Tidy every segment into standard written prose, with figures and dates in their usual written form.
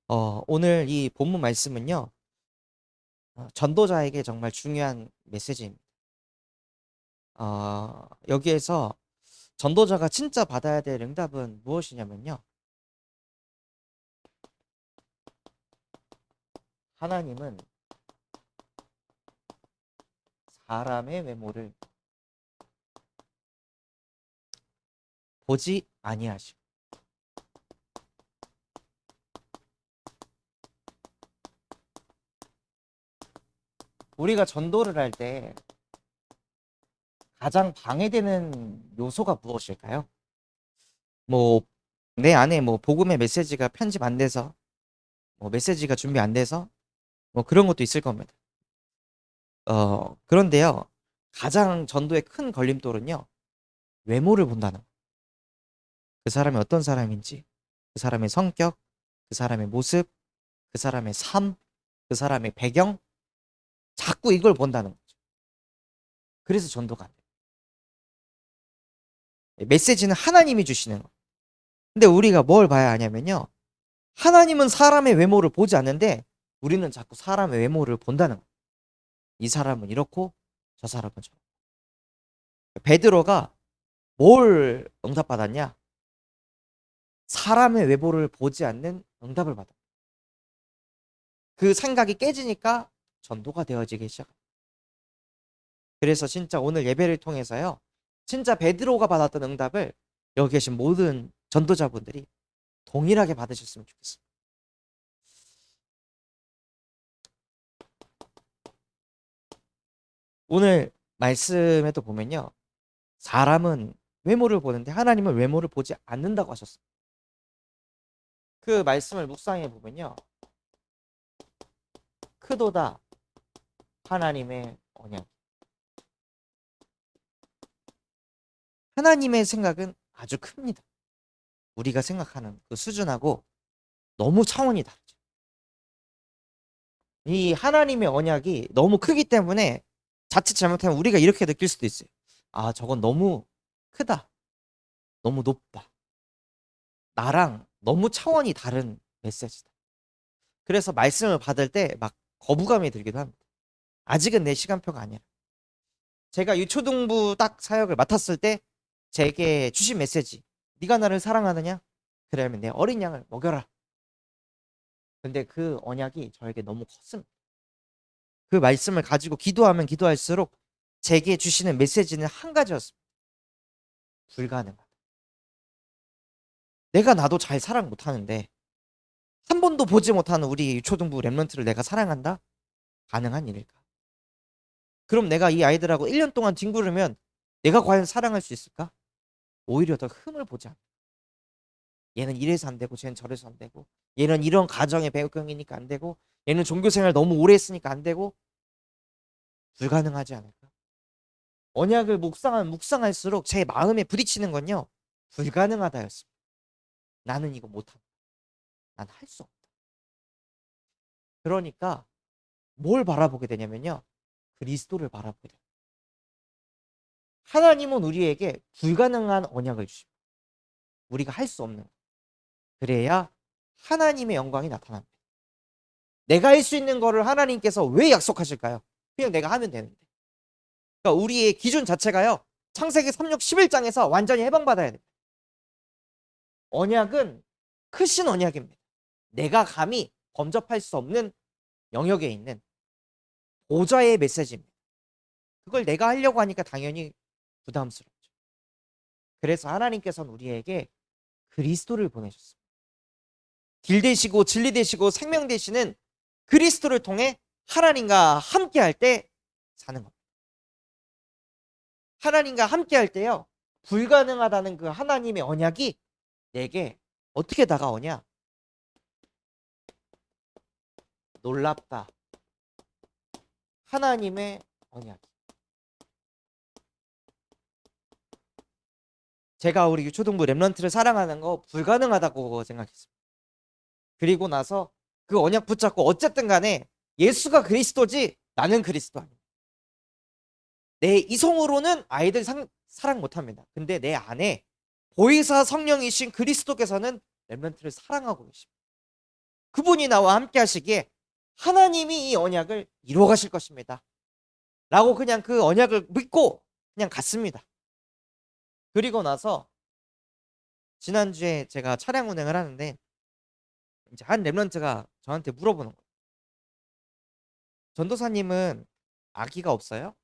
오늘 이 본문 말씀은요, 전도자에게 정말 중요한 메시지입니다. 여기에서 전도자가 진짜 받아야 될 응답은 무엇이냐면요, 하나님은 사람의 외모를 보지 아니하시고, 우리가 전도를 할 때 가장 방해되는 요소가 무엇일까요? 뭐, 내 안에 뭐 복음의 메시지가 편집 안 돼서, 뭐 메시지가 준비 안 돼서, 뭐 그런 것도 있을 겁니다. 그런데요, 가장 전도의 큰 걸림돌은요, 외모를 본다는 거예요. 그 사람이 어떤 사람인지, 그 사람의 성격, 그 사람의 모습, 그 사람의 삶, 그 사람의 배경, 자꾸 이걸 본다는 거죠. 그래서 전도가 안 돼요. 메시지는 하나님이 주시는 거. 근데 우리가 뭘 봐야 하냐면요, 하나님은 사람의 외모를 보지 않는데 우리는 자꾸 사람의 외모를 본다는 거예요. 이 사람은 이렇고 저 사람은 저렇고. 베드로가 뭘 응답받았냐? 사람의 외모를 보지 않는 응답을 받아. 그 생각이 깨지니까 전도가 되어지기 시작합니다. 그래서 진짜 오늘 예배를 통해서요, 진짜 베드로가 받았던 응답을 여기 계신 모든 전도자분들이 동일하게 받으셨으면 좋겠습니다. 오늘 말씀에도 보면요, 사람은 외모를 보는데 하나님은 외모를 보지 않는다고 하셨어요. 그 말씀을 묵상해 보면요, 크도다 하나님의 언약. 하나님의 생각은 아주 큽니다. 우리가 생각하는 그 수준하고 너무 차원이 다르죠. 이 하나님의 언약이 너무 크기 때문에 자칫 잘못하면 우리가 이렇게 느낄 수도 있어요. 아, 저건 너무 크다. 너무 높다. 나랑 너무 차원이 다른 메시지다. 그래서 말씀을 받을 때 막 거부감이 들기도 합니다. 아직은 내 시간표가 아니야. 제가 유초등부 딱 사역을 맡았을 때 제게 주신 메시지. 네가 나를 사랑하느냐? 그러면 내 어린 양을 먹여라. 근데 그 언약이 저에게 너무 컸습니다. 그 말씀을 가지고 기도하면 기도할수록 제게 주시는 메시지는 한 가지였습니다. 불가능하다. 내가 나도 잘 사랑 못하는데 한 번도 보지 못하는 우리 유초등부 랩런트를 내가 사랑한다? 가능한 일일까? 그럼 내가 이 아이들하고 1년 동안 뒹구르면 내가 과연 사랑할 수 있을까? 오히려 더 흠을 보지 않아. 얘는 이래서 안 되고 쟤는 저래서 안 되고, 얘는 이런 가정의 배경이니까 안 되고, 얘는 종교생활 너무 오래 했으니까 안 되고. 불가능하지 않을까? 언약을 묵상할수록 제 마음에 부딪히는 건요, 불가능하다였습니다. 나는 이거 못한다. 난 할 수 없다. 그러니까 뭘 바라보게 되냐면요, 그리스도를 바라보게 돼요. 하나님은 우리에게 불가능한 언약을 주십니다. 우리가 할 수 없는 거. 그래야 하나님의 영광이 나타납니다. 내가 할 수 있는 거를 하나님께서 왜 약속하실까요? 그냥 내가 하면 되는데. 그러니까 우리의 기준 자체가요, 창세기 3장 11장에서 완전히 해방받아야 됩니다. 언약은 크신 언약입니다. 내가 감히 범접할 수 없는 영역에 있는 보좌의 메시지입니다. 그걸 내가 하려고 하니까 당연히 부담스럽죠. 그래서 하나님께서는 우리에게 그리스도를 보내셨습니다. 길 되시고 진리 되시고 생명 되시는 그리스도를 통해 하나님과 함께 할 때 사는 겁니다. 하나님과 함께 할 때요, 불가능하다는 그 하나님의 언약이 내게 어떻게 다가오냐? 놀랍다. 하나님의 언약. 제가 우리 유초등부 랩런트를 사랑하는 거 불가능하다고 생각했습니다. 그리고 나서 그 언약 붙잡고 어쨌든 간에 예수가 그리스도지 나는 그리스도 아니야. 내 이성으로는 아이들 사랑 못합니다. 근데 내 안에 보혜사 성령이신 그리스도께서는 렘넌트를 사랑하고 계십니다. 그분이 나와 함께 하시기에 하나님이 이 언약을 이루어 가실 것입니다. 라고 그냥 그 언약을 믿고 그냥 갔습니다. 그리고 나서 지난주에 제가 차량 운행을 하는데 이제 한 랩런트가 저한테 물어보는 거예요. "전도사님은 아기가 없어요?"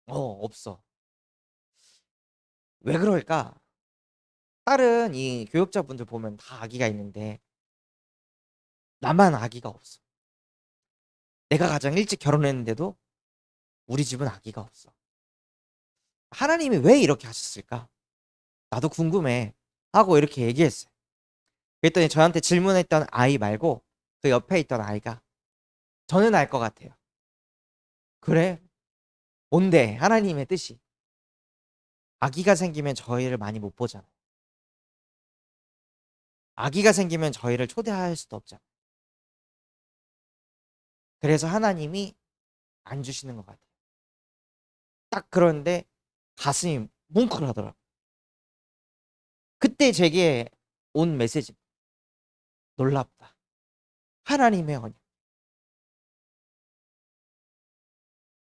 없어." "왜 그럴까?" 다른 이 교역자분들 보면 다 아기가 있는데 나만 아기가 없어. 내가 가장 일찍 결혼했는데도 우리 집은 아기가 없어. 하나님이 왜 이렇게 하셨을까? 나도 궁금해. 하고 이렇게 얘기했어요. 그랬더니 저한테 질문했던 아이 말고 그 옆에 있던 아이가 저는 알 것 같아요. 그래? 뭔데? 하나님의 뜻이. 아기가 생기면 저희를 많이 못 보잖아. 아기가 생기면 저희를 초대할 수도 없잖아. 그래서 하나님이 안 주시는 것 같아요. 딱 그러는데 가슴이 뭉클하더라고요. 그때 제게 온 메시지. 놀랍다. 하나님의 언약.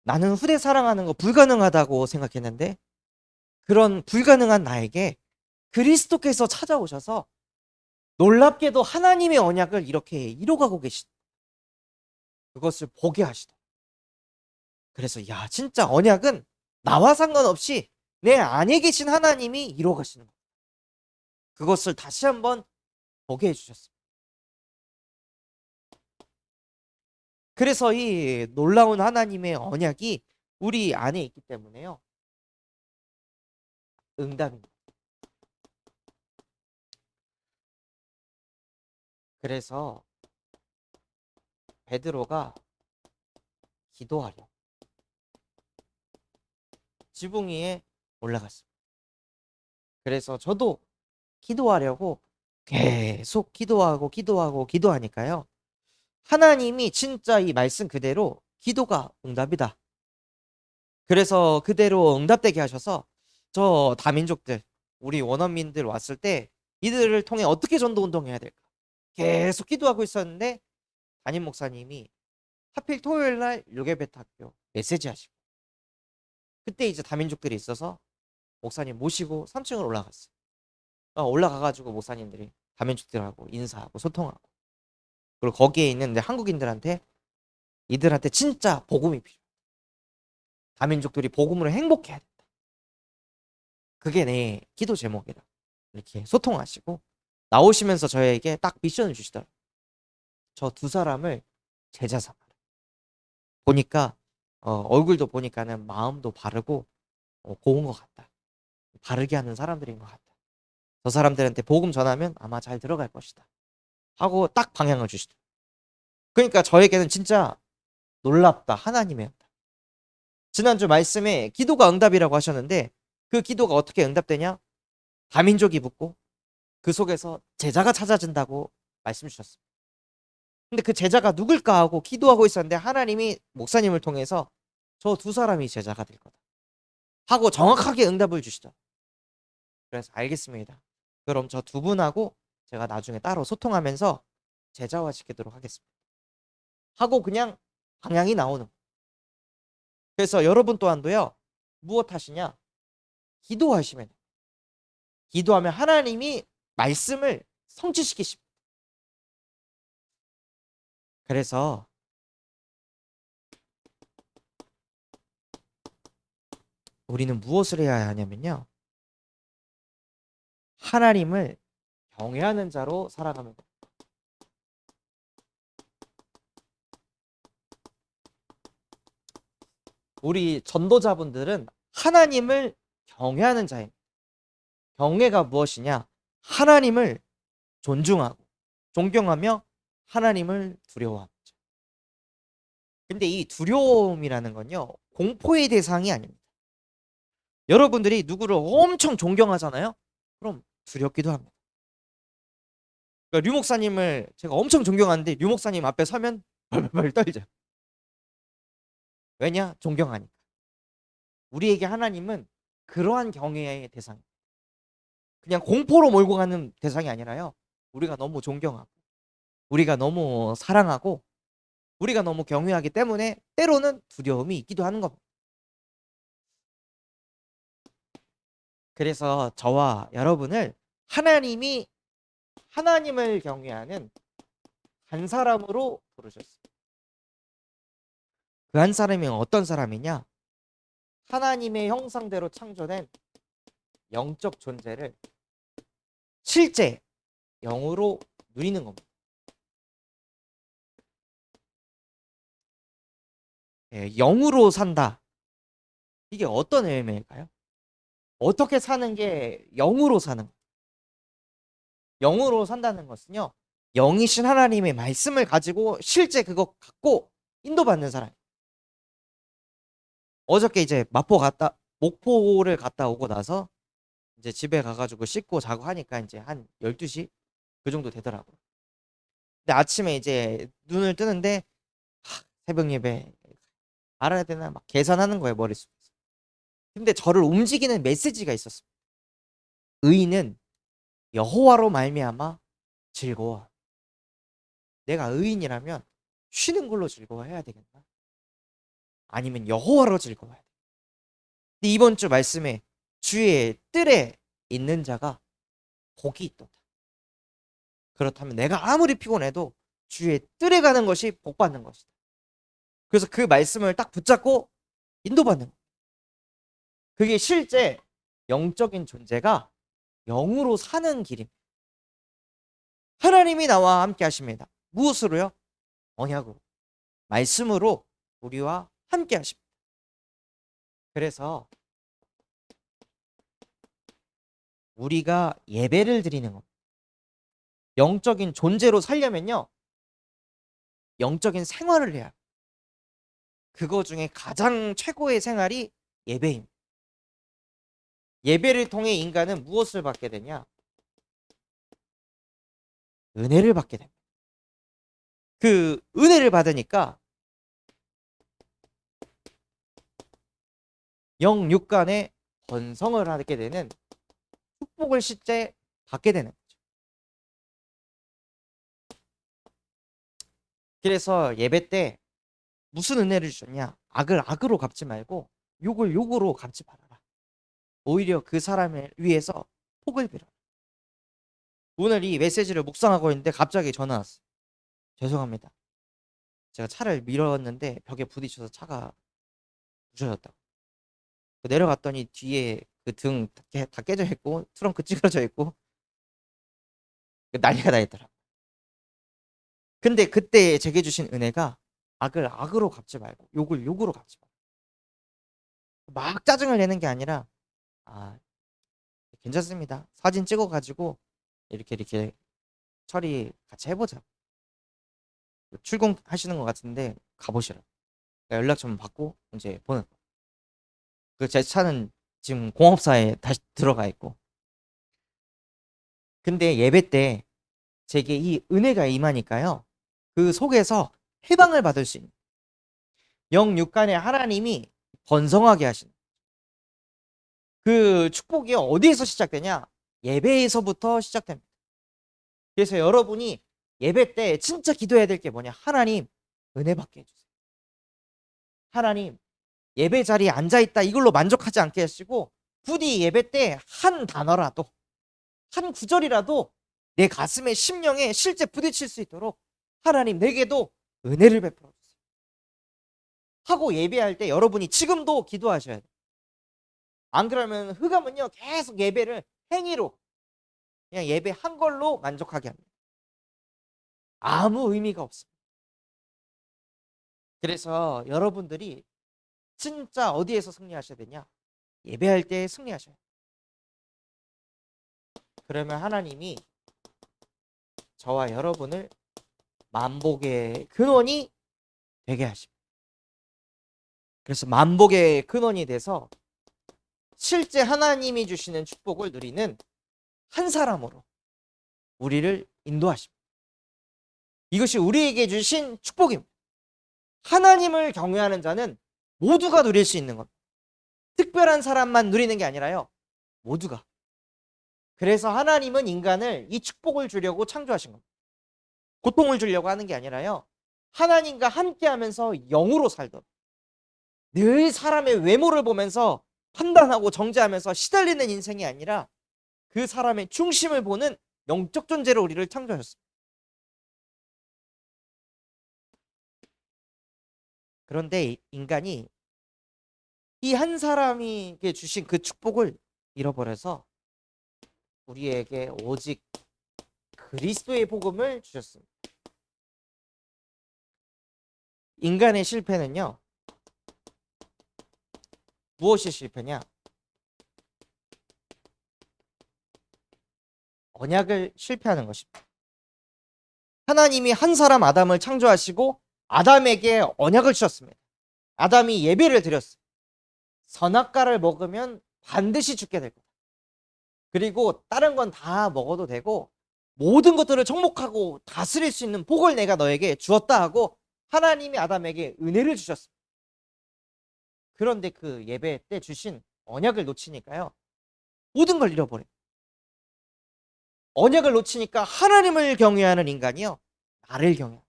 나는 후대 사랑하는 거 불가능하다고 생각했는데 그런 불가능한 나에게 그리스도께서 찾아오셔서 놀랍게도 하나님의 언약을 이렇게 이뤄가고 계신 그것을 보게 하시다. 그래서 야 진짜 언약은 나와 상관없이 내 안에 계신 하나님이 이뤄가시는 거예요. 그것을 다시 한번 보게 해주셨습니다. 그래서 이 놀라운 하나님의 언약이 우리 안에 있기 때문에요. 응답입니다. 그래서 베드로가 기도하려 지붕 위에 올라갔습니다. 그래서 저도 기도하려고 계속 기도하고 기도하니까요. 하나님이 진짜 이 말씀 그대로 기도가 응답이다. 그래서 그대로 응답되게 하셔서 저 다민족들, 우리 원어민들 왔을 때 이들을 통해 어떻게 전도 운동해야 될까? 계속 기도하고 있었는데 담임 목사님이 하필 토요일 날 요괴베타 학교 메시지 하시고 그때 이제 다민족들이 있어서 목사님 모시고 3층으로 올라갔어요. 올라가 가지고 목사님들이 다민족들하고 인사하고 소통하고 그리고 거기에 있는 이제 한국인들한테 이들한테 진짜 복음이 필요해. 다민족들이 복음으로 행복해야 된다. 그게 내 기도 제목이다. 이렇게 소통하시고 나오시면서 저에게 딱 미션을 주시더라고요. 저 두 사람을 제자 삼아라. 보니까 얼굴도 보니까는 마음도 바르고 고운 것 같다. 바르게 하는 사람들인 것 같다. 저 사람들한테 복음 전하면 아마 잘 들어갈 것이다. 하고 딱 방향을 주시더라고요. 그러니까 저에게는 진짜 놀랍다. 하나님의 응답. 지난주 말씀에 기도가 응답이라고 하셨는데 그 기도가 어떻게 응답되냐? 다민족이 묻고 그 속에서 제자가 찾아진다고 말씀 주셨습니다. 근데 그 제자가 누굴까 하고 기도하고 있었는데 하나님이 목사님을 통해서 저 두 사람이 제자가 될 거다. 하고 정확하게 응답을 주시죠. 그래서 알겠습니다. 그럼 저 두 분하고 제가 나중에 따로 소통하면서 제자화 시키도록 하겠습니다. 하고 그냥 방향이 나오는 거예요. 그래서 여러분 또한도요. 무엇 하시냐? 기도하시면 돼요. 기도하면 하나님이 말씀을 성취시키십니다. 그래서 우리는 무엇을 해야 하냐면요. 하나님을 경외하는 자로 살아가면 돼요. 우리 전도자분들은 하나님을 경외하는 자입니다. 경외가 무엇이냐? 하나님을 존중하고 존경하며 하나님을 두려워합니다. 근데 이 두려움이라는 건요. 공포의 대상이 아닙니다. 여러분들이 누구를 엄청 존경하잖아요. 그럼 두렵기도 합니다. 그러니까 류 목사님을 제가 엄청 존경하는데 류 목사님 앞에 서면 벌벌 떨죠. 왜냐? 존경하니까. 우리에게 하나님은 그러한 경외의 대상. 그냥 공포로 몰고 가는 대상이 아니라요. 우리가 너무 존경하고 우리가 너무 사랑하고 우리가 너무 경외하기 때문에 때로는 두려움이 있기도 하는 겁니다. 그래서 저와 여러분을 하나님이 하나님을 경외하는 한 사람으로 부르셨어요. 그 한 사람이 어떤 사람이냐? 하나님의 형상대로 창조된 영적 존재를 실제 영으로 누리는 겁니다. 예, 영으로 산다. 이게 어떤 의미일까요? 어떻게 사는 게 영으로 사는 거예요? 영으로 산다는 것은요, 영이신 하나님의 말씀을 가지고 실제 그거 갖고 인도받는 사람. 어저께 이제 목포를 갔다 오고 나서 이제 집에 가가지고 씻고 자고 하니까 이제 한 12시 그 정도 되더라고요. 근데 아침에 이제 눈을 뜨는데 새벽 예배 알아야 되나 막 계산하는 거예요, 머릿속에서. 근데 저를 움직이는 메시지가 있었습니다. 의인은 여호와로 말미암아 즐거워. 내가 의인이라면 쉬는 걸로 즐거워해야 되겠나? 아니면 여호와로 즐거워해야 돼. 근데 이번 주 말씀에 주의 뜰에 있는 자가 복이 있도다. 그렇다면 내가 아무리 피곤해도 주의 뜰에 가는 것이 복 받는 것이다. 그래서 그 말씀을 딱 붙잡고 인도받는 거예요. 그게 실제 영적인 존재가 영으로 사는 길입니다. 하나님이 나와 함께 하십니다. 무엇으로요? 언약으로. 말씀으로 우리와 함께 하십니다. 그래서 우리가 예배를 드리는 겁니다. 영적인 존재로 살려면요, 영적인 생활을 해야 합니다. 그거 중에 가장 최고의 생활이 예배입니다. 예배를 통해 인간은 무엇을 받게 되냐? 은혜를 받게 됩니다. 그 은혜를 받으니까 영육간의 번성을 하게 되는 축복을 실제 받게 되는 거죠. 그래서 예배 때 무슨 은혜를 주셨냐? 악을 악으로 갚지 말고 욕을 욕으로 갚지 말아라. 오히려 그 사람을 위해서 복을 빌어라. 오늘 이 메시지를 묵상하고 있는데 갑자기 전화 왔어요. 죄송합니다. 제가 차를 밀었는데 벽에 부딪혀서 차가 부셔졌다고. 내려갔더니 뒤에 그 등 다 깨져 있고 트렁크 찌그러져 있고 난리가 나 있더라고. 근데 그때 제게 주신 은혜가 악을 악으로 갚지 말고 욕을 욕으로 갚지 말고 막 짜증을 내는 게 아니라 아 괜찮습니다. 사진 찍어가지고 이렇게 처리 같이 해보자. 출근하시는 것 같은데 가보시라. 연락처만 받고 이제 보는. 그 제 차는 지금 공업사에 다시 들어가 있고. 근데 예배 때 제게 이 은혜가 임하니까요. 그 속에서 해방을 받을 수 있는 영육간의 하나님이 번성하게 하시는 그 축복이 어디에서 시작되냐? 예배에서부터 시작됩니다. 그래서 여러분이 예배 때 진짜 기도해야 될 게 뭐냐? 하나님 은혜 받게 해주세요. 하나님 예배 자리에 앉아있다 이걸로 만족하지 않게 하시고 부디 예배 때 한 단어라도 한 구절이라도 내 가슴에 심령에 실제 부딪힐 수 있도록 하나님 내게도 은혜를 베풀어 주세요. 하고 예배할 때 여러분이 지금도 기도하셔야 돼요. 안 그러면 흑암은요 계속 예배를 행위로 그냥 예배한 걸로 만족하게 합니다. 아무 의미가 없습니다. 그래서 여러분들이 진짜 어디에서 승리하셔야 되냐? 예배할 때 승리하셔야 돼요. 그러면 하나님이 저와 여러분을 만복의 근원이 되게 하십니다. 그래서 만복의 근원이 돼서 실제 하나님이 주시는 축복을 누리는 한 사람으로 우리를 인도하십니다. 이것이 우리에게 주신 축복입니다. 하나님을 경외하는 자는 모두가 누릴 수 있는 겁니다. 특별한 사람만 누리는 게 아니라요, 모두가. 그래서 하나님은 인간을 이 축복을 주려고 창조하신 겁니다. 고통을 주려고 하는 게 아니라요. 하나님과 함께하면서 영으로 살도록 늘 사람의 외모를 보면서 판단하고 정죄하면서 시달리는 인생이 아니라 그 사람의 중심을 보는 영적 존재로 우리를 창조하셨습니다. 그런데 인간이 이 한 사람에게 주신 그 축복을 잃어버려서 우리에게 오직 그리스도의 복음을 주셨습니다. 인간의 실패는요. 무엇이 실패냐? 언약을 실패하는 것입니다. 하나님이 한 사람 아담을 창조하시고 아담에게 언약을 주셨습니다. 아담이 예배를 드렸어요. 선악과를 먹으면 반드시 죽게 될 거다. 그리고 다른 건 다 먹어도 되고 모든 것들을 정복하고 다스릴 수 있는 복을 내가 너에게 주었다 하고 하나님이 아담에게 은혜를 주셨습니다. 그런데 그 예배 때 주신 언약을 놓치니까요. 모든 걸 잃어버려요. 언약을 놓치니까 하나님을 경외하는 인간이요. 나를 경외.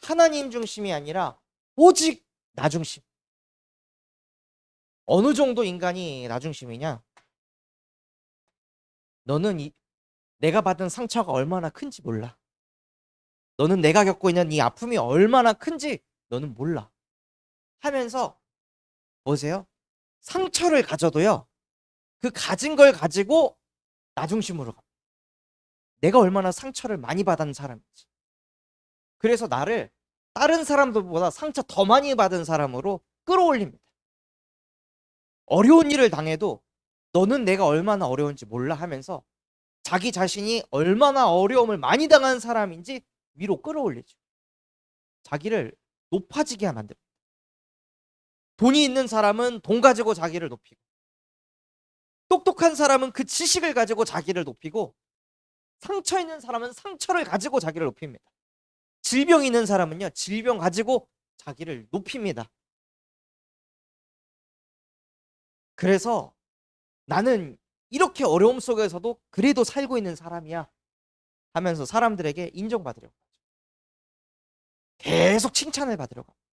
하나님 중심이 아니라 오직 나 중심. 어느 정도 인간이 나 중심이냐? 너는 내가 받은 상처가 얼마나 큰지 몰라. 너는 내가 겪고 있는 이 아픔이 얼마나 큰지 너는 몰라. 하면서 보세요. 상처를 가져도요. 그 가진 걸 가지고 나 중심으로 가. 내가 얼마나 상처를 많이 받은 사람인지. 그래서 나를 다른 사람들보다 상처 더 많이 받은 사람으로 끌어올립니다. 어려운 일을 당해도 너는 내가 얼마나 어려운지 몰라 하면서 자기 자신이 얼마나 어려움을 많이 당한 사람인지 위로 끌어올리죠. 자기를 높아지게 만듭니다. 돈이 있는 사람은 돈 가지고 자기를 높이고 똑똑한 사람은 그 지식을 가지고 자기를 높이고 상처 있는 사람은 상처를 가지고 자기를 높입니다. 질병 있는 사람은요. 질병 가지고 자기를 높입니다. 그래서 나는 이렇게 어려움 속에서도 그래도 살고 있는 사람이야 하면서 사람들에게 인정받으려고 하죠. 계속 칭찬을 받으려고 합니다.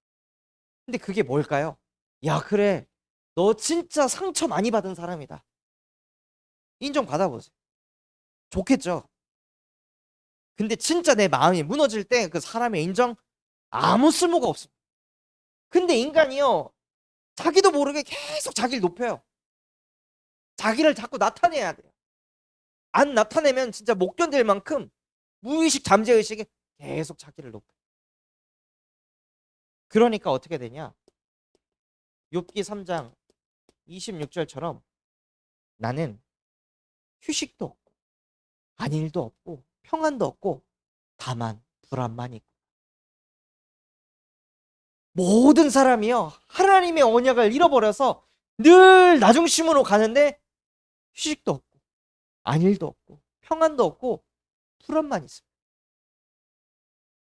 근데 그게 뭘까요? 야 그래 너 진짜 상처 많이 받은 사람이다. 인정받아보세요. 좋겠죠. 근데 진짜 내 마음이 무너질 때 그 사람의 인정 아무 쓸모가 없습니다. 근데 인간이요. 자기도 모르게 계속 자기를 높여요. 자기를 자꾸 나타내야 돼요. 안 나타내면 진짜 못 견딜 만큼 무의식 잠재의식에 계속 자기를 높여요. 그러니까 어떻게 되냐? 욥기 3장 26절처럼 나는 휴식도 없고 안일도 없고 평안도 없고 다만 불안만 있고. 모든 사람이요 하나님의 언약을 잃어버려서 늘 나 중심으로 가는데 휴식도 없고 안일도 없고 평안도 없고 불안만 있습니다.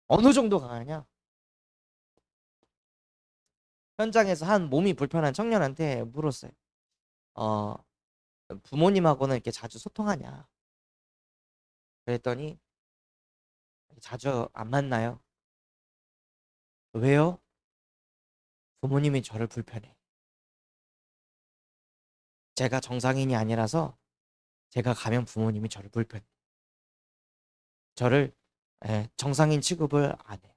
어느 정도 강하냐? 현장에서 한 몸이 불편한 청년한테 물었어요. 어, 부모님하고는 이렇게 자주 소통하냐? 그랬더니 자주 안 만나요. 왜요? 부모님이 저를 불편해. 제가 정상인이 아니라서 제가 가면 부모님이 저를 불편해. 저를 정상인 취급을 안 해요.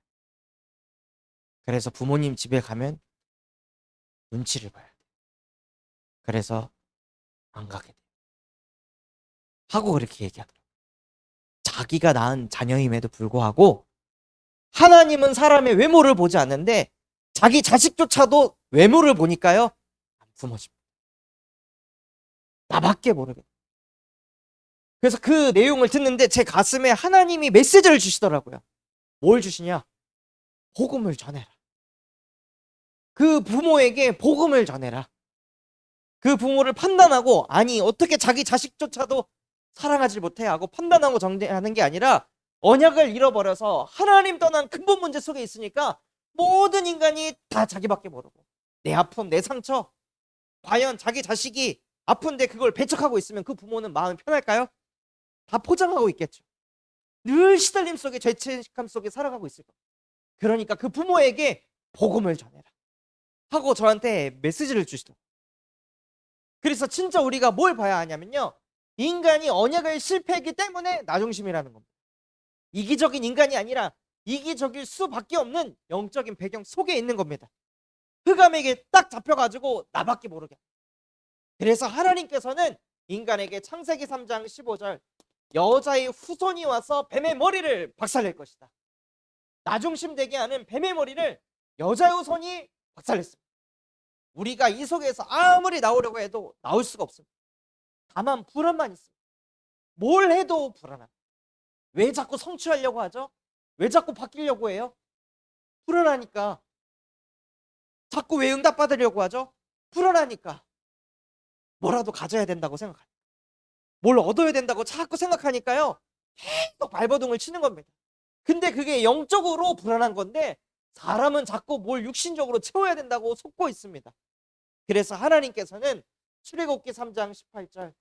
그래서 부모님 집에 가면 눈치를 봐야 돼. 그래서 안 가게 돼. 하고 그렇게 얘기하더라고요. 자기가 낳은 자녀임에도 불구하고 하나님은 사람의 외모를 보지 않는데 자기 자식조차도 외모를 보니까요. 안 품어집니다. 나밖에 모르겠다. 그래서 그 내용을 듣는데 제 가슴에 하나님이 메시지를 주시더라고요. 뭘 주시냐? 복음을 전해라. 그 부모에게 복음을 전해라. 그 부모를 판단하고 아니 어떻게 자기 자식조차도 사랑하지 못해 하고 판단하고 정죄하는 게 아니라 언약을 잃어버려서 하나님 떠난 근본 문제 속에 있으니까 모든 인간이 다 자기밖에 모르고 내 아픔 내 상처 과연 자기 자식이 아픈데 그걸 배척하고 있으면 그 부모는 마음이 편할까요? 다 포장하고 있겠죠. 늘 시달림 속에 죄책감 속에 살아가고 있을 거예요. 그러니까 그 부모에게 복음을 전해라 하고 저한테 메시지를 주시더라고요. 그래서 진짜 우리가 뭘 봐야 하냐면요, 인간이 언약을 실패했기 때문에 나중심이라는 겁니다. 이기적인 인간이 아니라 이기적일 수밖에 없는 영적인 배경 속에 있는 겁니다. 흑암에게 딱 잡혀가지고 나밖에 모르게. 그래서 하나님께서는 인간에게 창세기 3장 15절 여자의 후손이 와서 뱀의 머리를 박살낼 것이다. 나중심 되게 하는 뱀의 머리를 여자의 후손이 박살냈습니다. 우리가 이 속에서 아무리 나오려고 해도 나올 수가 없습니다. 다만 불안만 있습니다. 뭘 해도 불안합니다. 왜 자꾸 성취하려고 하죠? 왜 자꾸 바뀌려고 해요? 불안하니까. 자꾸 왜 응답받으려고 하죠? 불안하니까. 뭐라도 가져야 된다고 생각합니다. 뭘 얻어야 된다고 자꾸 생각하니까요, 계속 발버둥을 치는 겁니다. 근데 그게 영적으로 불안한 건데 사람은 자꾸 뭘 육신적으로 채워야 된다고 속고 있습니다. 그래서 하나님께서는 출애굽기 3장 18절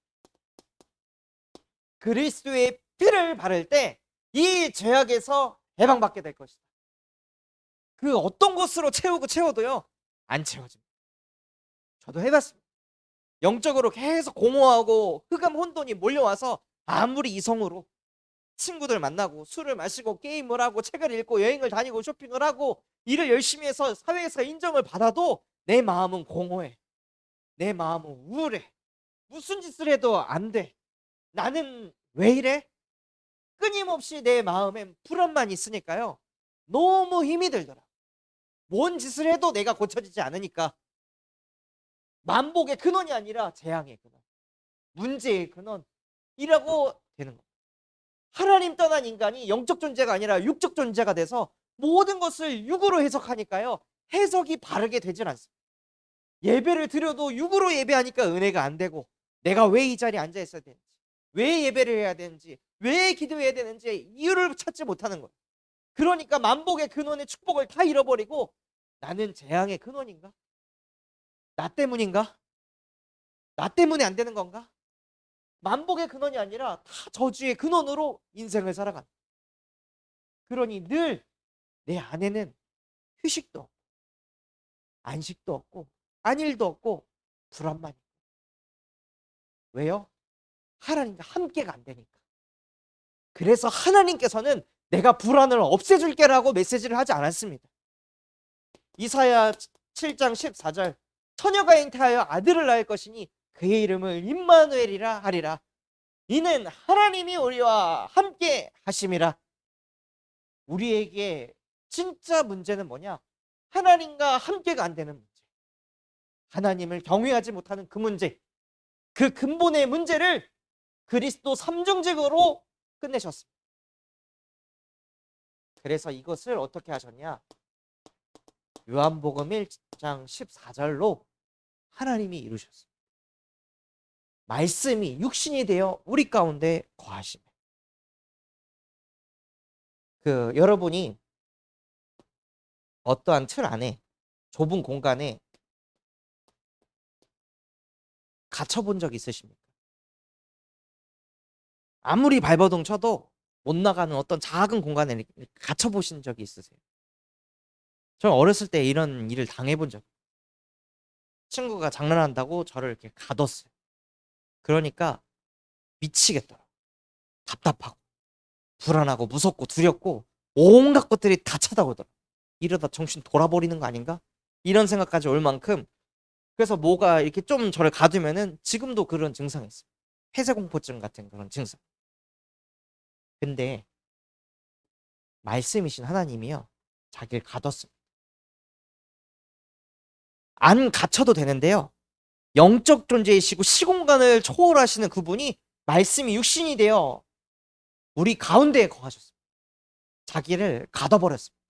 그리스도의 피를 바를 때 이 죄악에서 해방받게 될 것이다. 그 어떤 것으로 채워도요 안 채워집니다. 저도 해봤습니다. 영적으로 계속 공허하고 흑암 혼돈이 몰려와서 아무리 이성으로 친구들 만나고 술을 마시고 게임을 하고 책을 읽고 여행을 다니고 쇼핑을 하고 일을 열심히 해서 사회에서 인정을 받아도 내 마음은 공허해. 내 마음은 우울해. 무슨 짓을 해도 안 돼. 나는 왜 이래? 끊임없이 내 마음엔 불안만 있으니까요 너무 힘이 들더라. 뭔 짓을 해도 내가 고쳐지지 않으니까 만복의 근원이 아니라 재앙의 근원, 문제의 근원이라고 되는 겁니다. 하나님 떠난 인간이 영적 존재가 아니라 육적 존재가 돼서 모든 것을 육으로 해석하니까요 해석이 바르게 되질 않습니다. 예배를 드려도 육으로 예배하니까 은혜가 안 되고, 내가 왜 이 자리에 앉아 있어야 되는지, 왜 예배를 해야 되는지, 왜 기도해야 되는지 이유를 찾지 못하는 거예요. 그러니까 만복의 근원의 축복을 다 잃어버리고 나는 재앙의 근원인가? 나 때문인가? 나 때문에 안 되는 건가? 만복의 근원이 아니라 다 저주의 근원으로 인생을 살아간다. 그러니 늘 내 안에는 휴식도 없고 안식도 없고 안일도 없고 불안만 있고. 왜요? 하나님과 함께가 안 되니까. 그래서 하나님께서는 내가 불안을 없애줄게라고 메시지를 하지 않았습니다. 이사야 7장 14절 처녀가 잉태하여 아들을 낳을 것이니 그의 이름을 임마누엘이라 하리라. 이는 하나님이 우리와 함께 하심이라. 우리에게 진짜 문제는 뭐냐? 하나님과 함께가 안 되는 문제, 하나님을 경외하지 못하는 그 문제, 그 근본의 문제를 그리스도 삼중직으로 끝내셨습니다. 그래서 이것을 어떻게 하셨냐? 요한복음 1장 14절로 하나님이 이루셨습니다. 말씀이 육신이 되어 우리 가운데 거하시며. 여러분이 어떠한 틀 안에 좁은 공간에 갇혀본 적 있으십니까? 아무리 발버둥 쳐도 못 나가는 어떤 작은 공간에 갇혀보신 적이 있으세요? 저는 어렸을 때 이런 일을 당해본 적, 친구가 장난한다고 저를 이렇게 가뒀어요. 그러니까 미치겠더라고. 답답하고 불안하고 무섭고 두렵고 온갖 것들이 다 찾아오더라고. 이러다 정신 돌아버리는 거 아닌가? 이런 생각까지 올 만큼. 그래서 뭐가 이렇게 좀 저를 가두면은 지금도 그런 증상이 있어요. 폐쇄공포증 같은 그런 증상. 근데 말씀이신 하나님이요 자기를 가뒀습니다. 안 갇혀도 되는데요, 영적 존재이시고 시공간을 초월하시는 그분이 말씀이 육신이 되어 우리 가운데에 거하셨습니다. 자기를 가둬버렸습니다.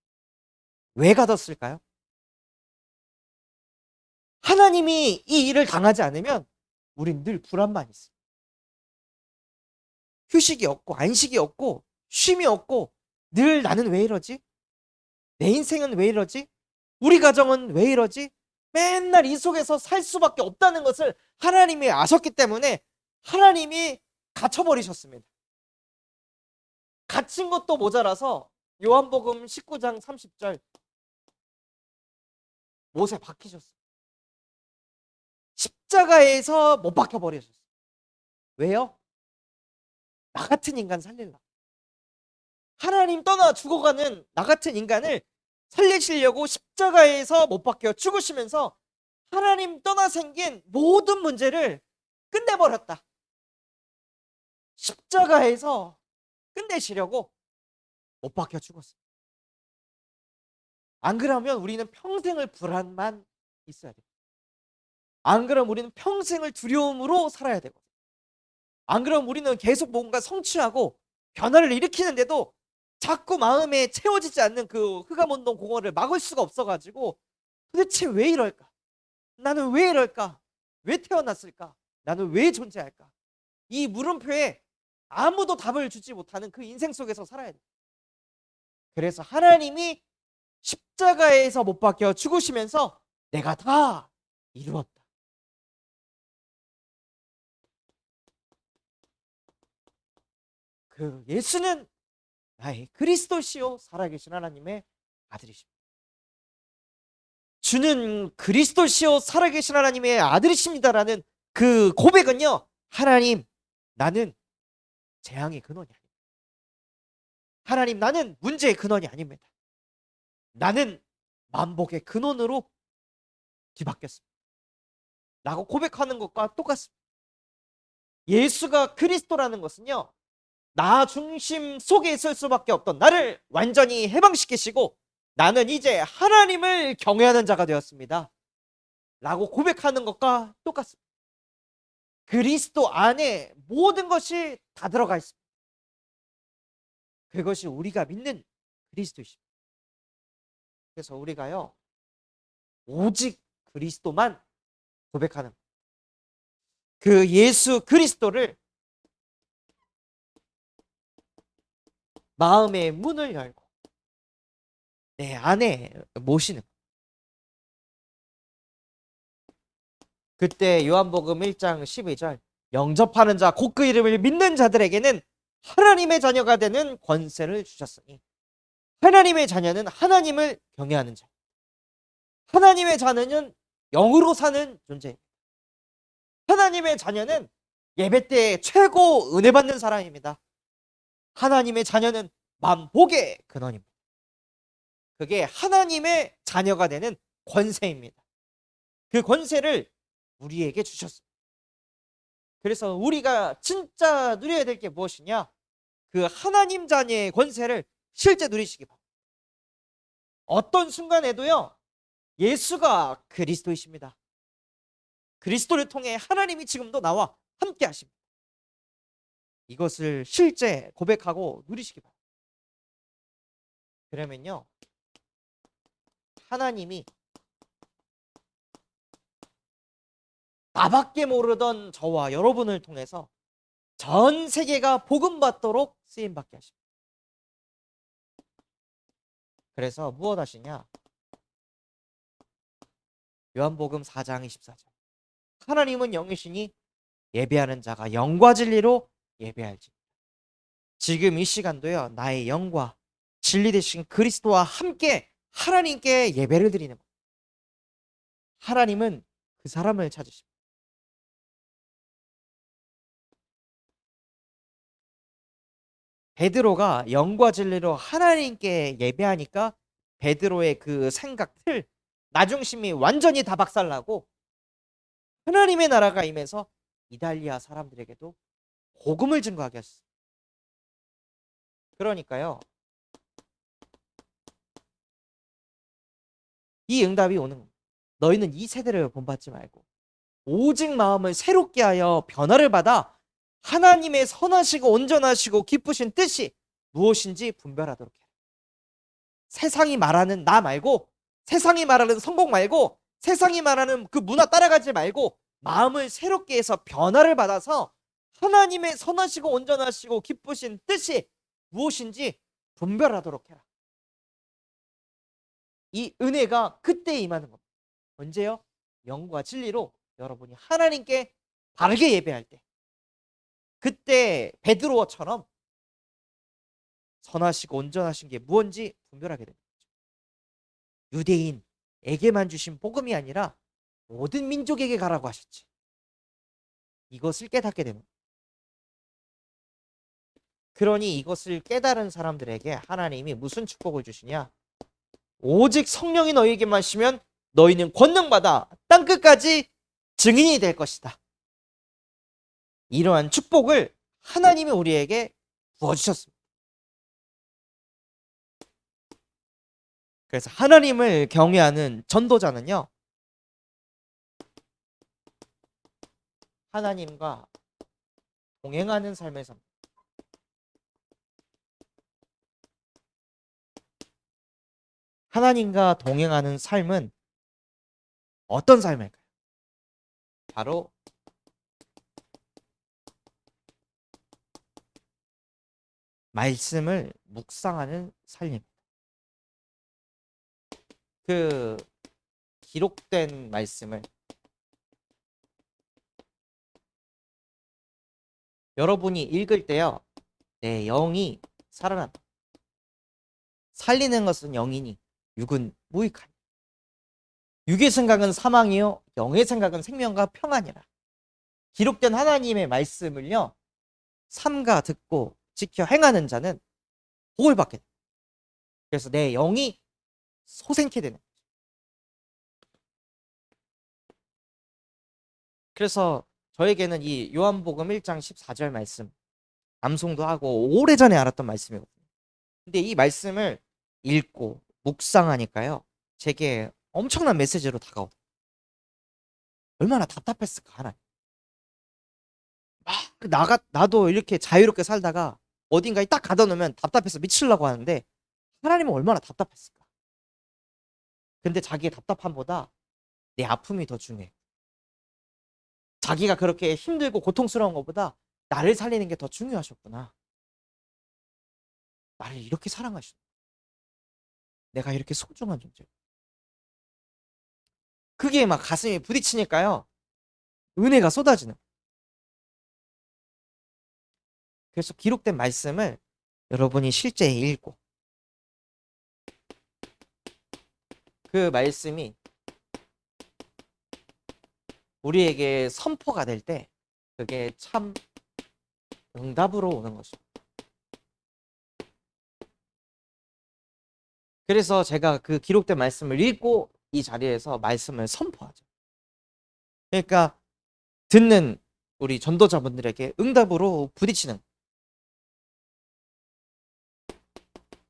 왜 가뒀을까요? 하나님이 이 일을 당하지 않으면 우린 늘 불안만 있어요. 휴식이 없고 안식이 없고 쉼이 없고 늘 나는 왜 이러지? 내 인생은 왜 이러지? 우리 가정은 왜 이러지? 맨날 이 속에서 살 수밖에 없다는 것을 하나님이 아셨기 때문에 하나님이 갇혀버리셨습니다. 갇힌 것도 모자라서 요한복음 19장 30절 못에 박히셨어요. 십자가에서 못 박혀 버리셨어요. 왜요? 나 같은 인간 살리려고. 하나님 떠나 죽어가는 나 같은 인간을 살리시려고 십자가에서 못 박혀 죽으시면서 하나님 떠나 생긴 모든 문제를 끝내버렸다. 십자가에서 끝내시려고 못 박혀 죽었어요. 안 그러면 우리는 평생을 불안만 있어야 돼요. 안 그러면 우리는 평생을 두려움으로 살아야 되거든요. 안 그러면 우리는 계속 뭔가 성취하고 변화를 일으키는데도 자꾸 마음에 채워지지 않는 그 흑암운동 공허를 막을 수가 없어가지고 도대체 왜 이럴까? 나는 왜 이럴까? 왜 태어났을까? 나는 왜 존재할까? 이 물음표에 아무도 답을 주지 못하는 그 인생 속에서 살아야 돼. 그래서 하나님이 십자가에서 못 박혀 죽으시면서 내가 다 이루었다. 그 예수는 나의 그리스도시요 살아계신 하나님의 아들이십니다. 주는 그리스도시요 살아계신 하나님의 아들이십니다라는 그 고백은요, 하나님 나는 재앙의 근원이 아닙니다. 하나님 나는 문제의 근원이 아닙니다. 나는 만복의 근원으로 뒤바뀌었습니다. 라고 고백하는 것과 똑같습니다. 예수가 그리스도라는 것은요, 나 중심 속에 있을 수밖에 없던 나를 완전히 해방시키시고 나는 이제 하나님을 경외하는 자가 되었습니다. 라고 고백하는 것과 똑같습니다. 그리스도 안에 모든 것이 다 들어가 있습니다. 그것이 우리가 믿는 그리스도이십니다. 그래서 우리가요, 오직 그리스도만 고백하는 그 예수 그리스도를 마음의 문을 열고 내 안에 모시는, 그때 요한복음 1장 12절 영접하는 자 곧 그 이름을 믿는 자들에게는 하나님의 자녀가 되는 권세를 주셨으니, 하나님의 자녀는 하나님을 경외하는 자, 하나님의 자녀는 영으로 사는 존재입니다. 하나님의 자녀는 예배 때 최고 은혜 받는 사람입니다. 하나님의 자녀는 만복의 근원입니다. 그게 하나님의 자녀가 되는 권세입니다. 그 권세를 우리에게 주셨습니다. 그래서 우리가 진짜 누려야 될 게 무엇이냐? 그 하나님 자녀의 권세를 실제 누리시기 바랍니다. 어떤 순간에도요, 예수가 그리스도이십니다. 그리스도를 통해 하나님이 지금도 나와 함께 하십니다. 이것을 실제 고백하고 누리시기 바랍니다. 그러면요, 하나님이 나밖에 모르던 저와 여러분을 통해서 전 세계가 복음받도록 쓰임받게 하십니다. 그래서 무엇 하시냐? 요한복음 4장 24절 하나님은 영이시니 예배하는 자가 영과 진리로 예배할지. 지금 이 시간도요, 나의 영과 진리 되신 그리스도와 함께 하나님께 예배를 드리는 것. 하나님은 그 사람을 찾으십니다. 베드로가 영과 진리로 하나님께 예배하니까 베드로의 그 생각 틀, 나중심이 완전히 다 박살나고 하나님의 나라가 임해서 이달리아 사람들에게도 복음을 증거하게 하셨어요. 그러니까요, 이 응답이 오는 겁니다. 너희는 이 세대를 본받지 말고 오직 마음을 새롭게 하여 변화를 받아 하나님의 선하시고 온전하시고 기쁘신 뜻이 무엇인지 분별하도록 해라. 세상이 말하는 나 말고, 세상이 말하는 성공 말고, 세상이 말하는 그 문화 따라가지 말고 마음을 새롭게 해서 변화를 받아서 하나님의 선하시고 온전하시고 기쁘신 뜻이 무엇인지 분별하도록 해라. 이 은혜가 그때 임하는 겁니다. 언제요? 영과 진리로 여러분이 하나님께 바르게 예배할 때, 그때 베드로처럼 선하시고 온전하신 게 무언지 분별하게 됩니다. 유대인에게만 주신 복음이 아니라 모든 민족에게 가라고 하셨지. 이것을 깨닫게 됩니다. 그러니 이것을 깨달은 사람들에게 하나님이 무슨 축복을 주시냐? 오직 성령이 너희에게만 시면 너희는 권능받아 땅끝까지 증인이 될 것이다. 이러한 축복을 하나님이 우리에게 부어주셨습니다. 그래서 하나님을 경외하는 전도자는요, 하나님과 동행하는 삶을 삽니다. 하나님과 동행하는 삶은 어떤 삶일까요? 바로 말씀을 묵상하는 삶입니다. 그 기록된 말씀을 여러분이 읽을 때요, 내 영이 살아난다. 살리는 것은 영이니 육은 무익하니. 육의 생각은 사망이요 영의 생각은 생명과 평안이라. 기록된 하나님의 말씀을요, 삼가 듣고 지켜 행하는 자는 복을 받게 됩니다. 그래서 내 영이 소생케 되는 거죠. 그래서 저에게는 이 요한복음 1장 14절 말씀 암송도 하고 오래전에 알았던 말씀이거든요. 근데 이 말씀을 읽고 묵상하니까요, 제게 엄청난 메시지로 다가오더라고요. 얼마나 답답했을까 하나님. 나도 이렇게 자유롭게 살다가 어딘가에 딱 가다 놓으면 답답해서 미치려고 하는데 하나님은 얼마나 답답했을까. 근데 자기의 답답함보다 내 아픔이 더 중요해. 자기가 그렇게 힘들고 고통스러운 것보다 나를 살리는 게 더 중요하셨구나. 나를 이렇게 사랑하시고 내가 이렇게 소중한 존재. 그게 막 가슴이 부딪히니까요, 은혜가 쏟아지는. 그래서 기록된 말씀을 여러분이 실제 읽고 그 말씀이 우리에게 선포가 될 때 그게 참 응답으로 오는 것이죠. 그래서 제가 그 기록된 말씀을 읽고 이 자리에서 말씀을 선포하죠. 그러니까 듣는 우리 전도자분들에게 응답으로 부딪히는.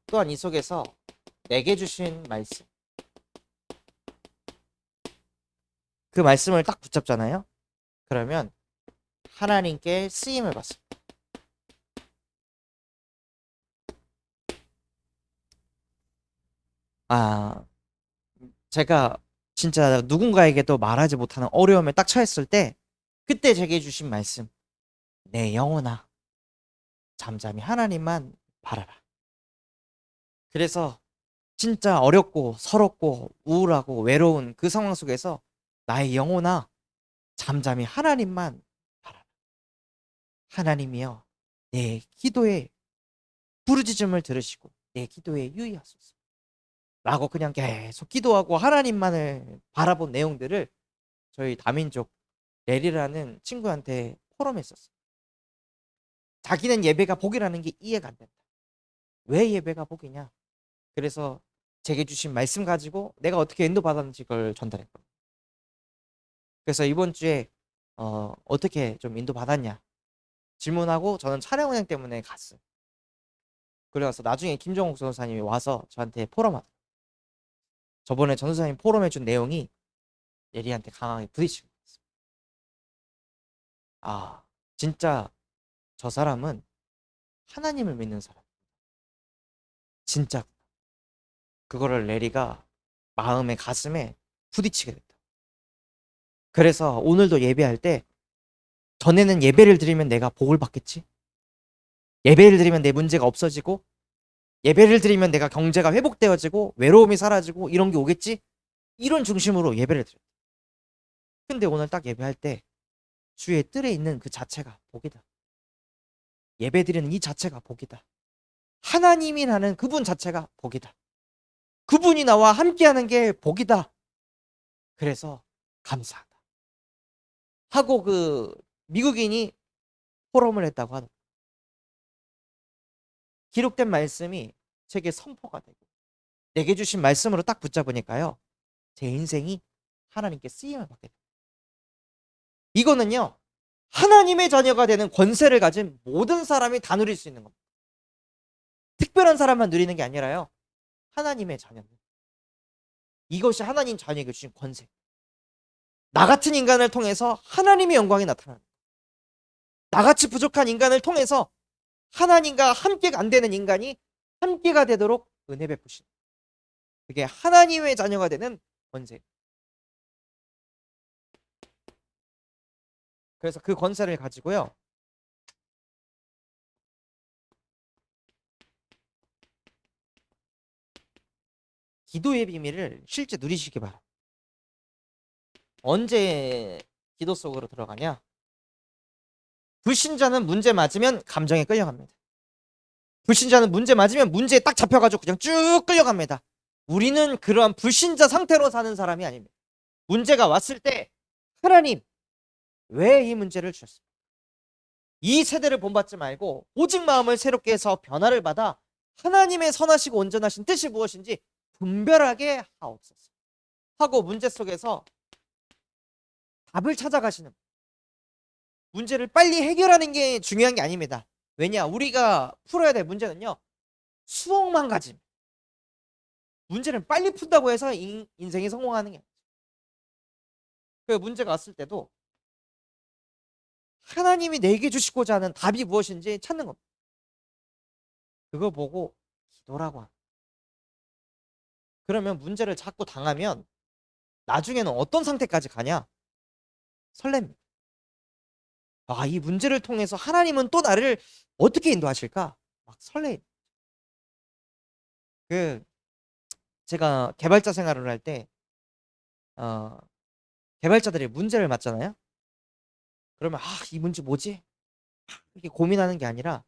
또한 이 속에서 내게 주신 말씀, 그 말씀을 딱 붙잡잖아요. 그러면 하나님께 쓰임을 받습니다. 제가 진짜 누군가에게도 말하지 못하는 어려움에 딱 처했을 때 그때 제게 주신 말씀, 내 영혼아 잠잠히 하나님만 바라라. 그래서 진짜 어렵고 서럽고 우울하고 외로운 그 상황 속에서 나의 영혼아 잠잠히 하나님만 바라라. 하나님이여 내 기도에 부르짖음을 들으시고 내 기도에 유의하소서 라고 그냥 계속 기도하고 하나님만을 바라본 내용들을 저희 다민족 레리라는 친구한테 포럼했었어요. 자기는 예배가 복이라는 게 이해가 안 된다. 왜 예배가 복이냐? 그래서 제게 주신 말씀 가지고 내가 어떻게 인도받았는지 그걸 전달했거든요. 그래서 이번 주에 어떻게 좀 인도받았냐 질문하고 저는 촬영 운행 때문에 갔어요. 그래서 나중에 김정욱 전도사님이 와서 저한테 포럼하더라고요. 저번에 전도사님 포럼해준 내용이 예리한테 강하게 부딪힌 것 같습니다. 진짜 저 사람은 하나님을 믿는 사람. 진짜 그거를 레리가 마음에 가슴에 부딪히게 됐다. 그래서 오늘도 예배할 때 전에는 예배를 드리면 내가 복을 받겠지, 예배를 드리면 내 문제가 없어지고, 예배를 드리면 내가 경제가 회복되어지고 외로움이 사라지고 이런 게 오겠지, 이런 중심으로 예배를 드려요. 근데 오늘 딱 예배할 때 주의 뜰에 있는 그 자체가 복이다. 예배 드리는 이 자체가 복이다. 하나님이라는 그분 자체가 복이다. 그분이 나와 함께하는 게 복이다. 그래서 감사하다. 하고 그 미국인이 포럼을 했다고 하더라고요. 기록된 말씀이 제게 선포가 되고 내게 주신 말씀으로 딱 붙잡으니까요. 제 인생이 하나님께 쓰임을 받게 됩니다. 이거는요. 하나님의 자녀가 되는 권세를 가진 모든 사람이 다 누릴 수 있는 겁니다. 특별한 사람만 누리는 게 아니라요. 하나님의 자녀입니다. 이것이 하나님 자녀에게 주신 권세. 나 같은 인간을 통해서 하나님의 영광이 나타납니다. 나같이 부족한 인간을 통해서 하나님과 함께가 안 되는 인간이 함께가 되도록 은혜 베푸신. 그게 하나님의 자녀가 되는 권세. 그래서 그 권세를 가지고요. 기도의 비밀을 실제 누리시기 바랍니다. 언제 기도 속으로 들어가냐? 불신자는 문제 맞으면 감정에 끌려갑니다. 불신자는 문제 맞으면 문제에 딱 잡혀가지고 그냥 쭉 끌려갑니다. 우리는 그러한 불신자 상태로 사는 사람이 아닙니다. 문제가 왔을 때 하나님 왜 이 문제를 주셨습니까? 이 세대를 본받지 말고 오직 마음을 새롭게 해서 변화를 받아 하나님의 선하시고 온전하신 뜻이 무엇인지 분별하게 하옵소서 하고 문제 속에서 답을 찾아가시는, 문제를 빨리 해결하는 게 중요한 게 아닙니다. 왜냐? 우리가 풀어야 될 문제는요 수억만 가지. 문제를 빨리 푼다고 해서 인생이 성공하는 게 아니죠. 그 문제가 왔을 때도 하나님이 내게 주시고자 하는 답이 무엇인지 찾는 겁니다. 그거 보고 기도라고 합니다. 그러면 문제를 자꾸 당하면 나중에는 어떤 상태까지 가냐? 설렙니다. 아, 이 문제를 통해서 하나님은 또 나를 어떻게 인도하실까? 막 설레요. 제가 개발자 생활을 할 때 개발자들이 문제를 맞잖아요. 그러면 이 문제 뭐지? 이렇게 고민하는 게 아니라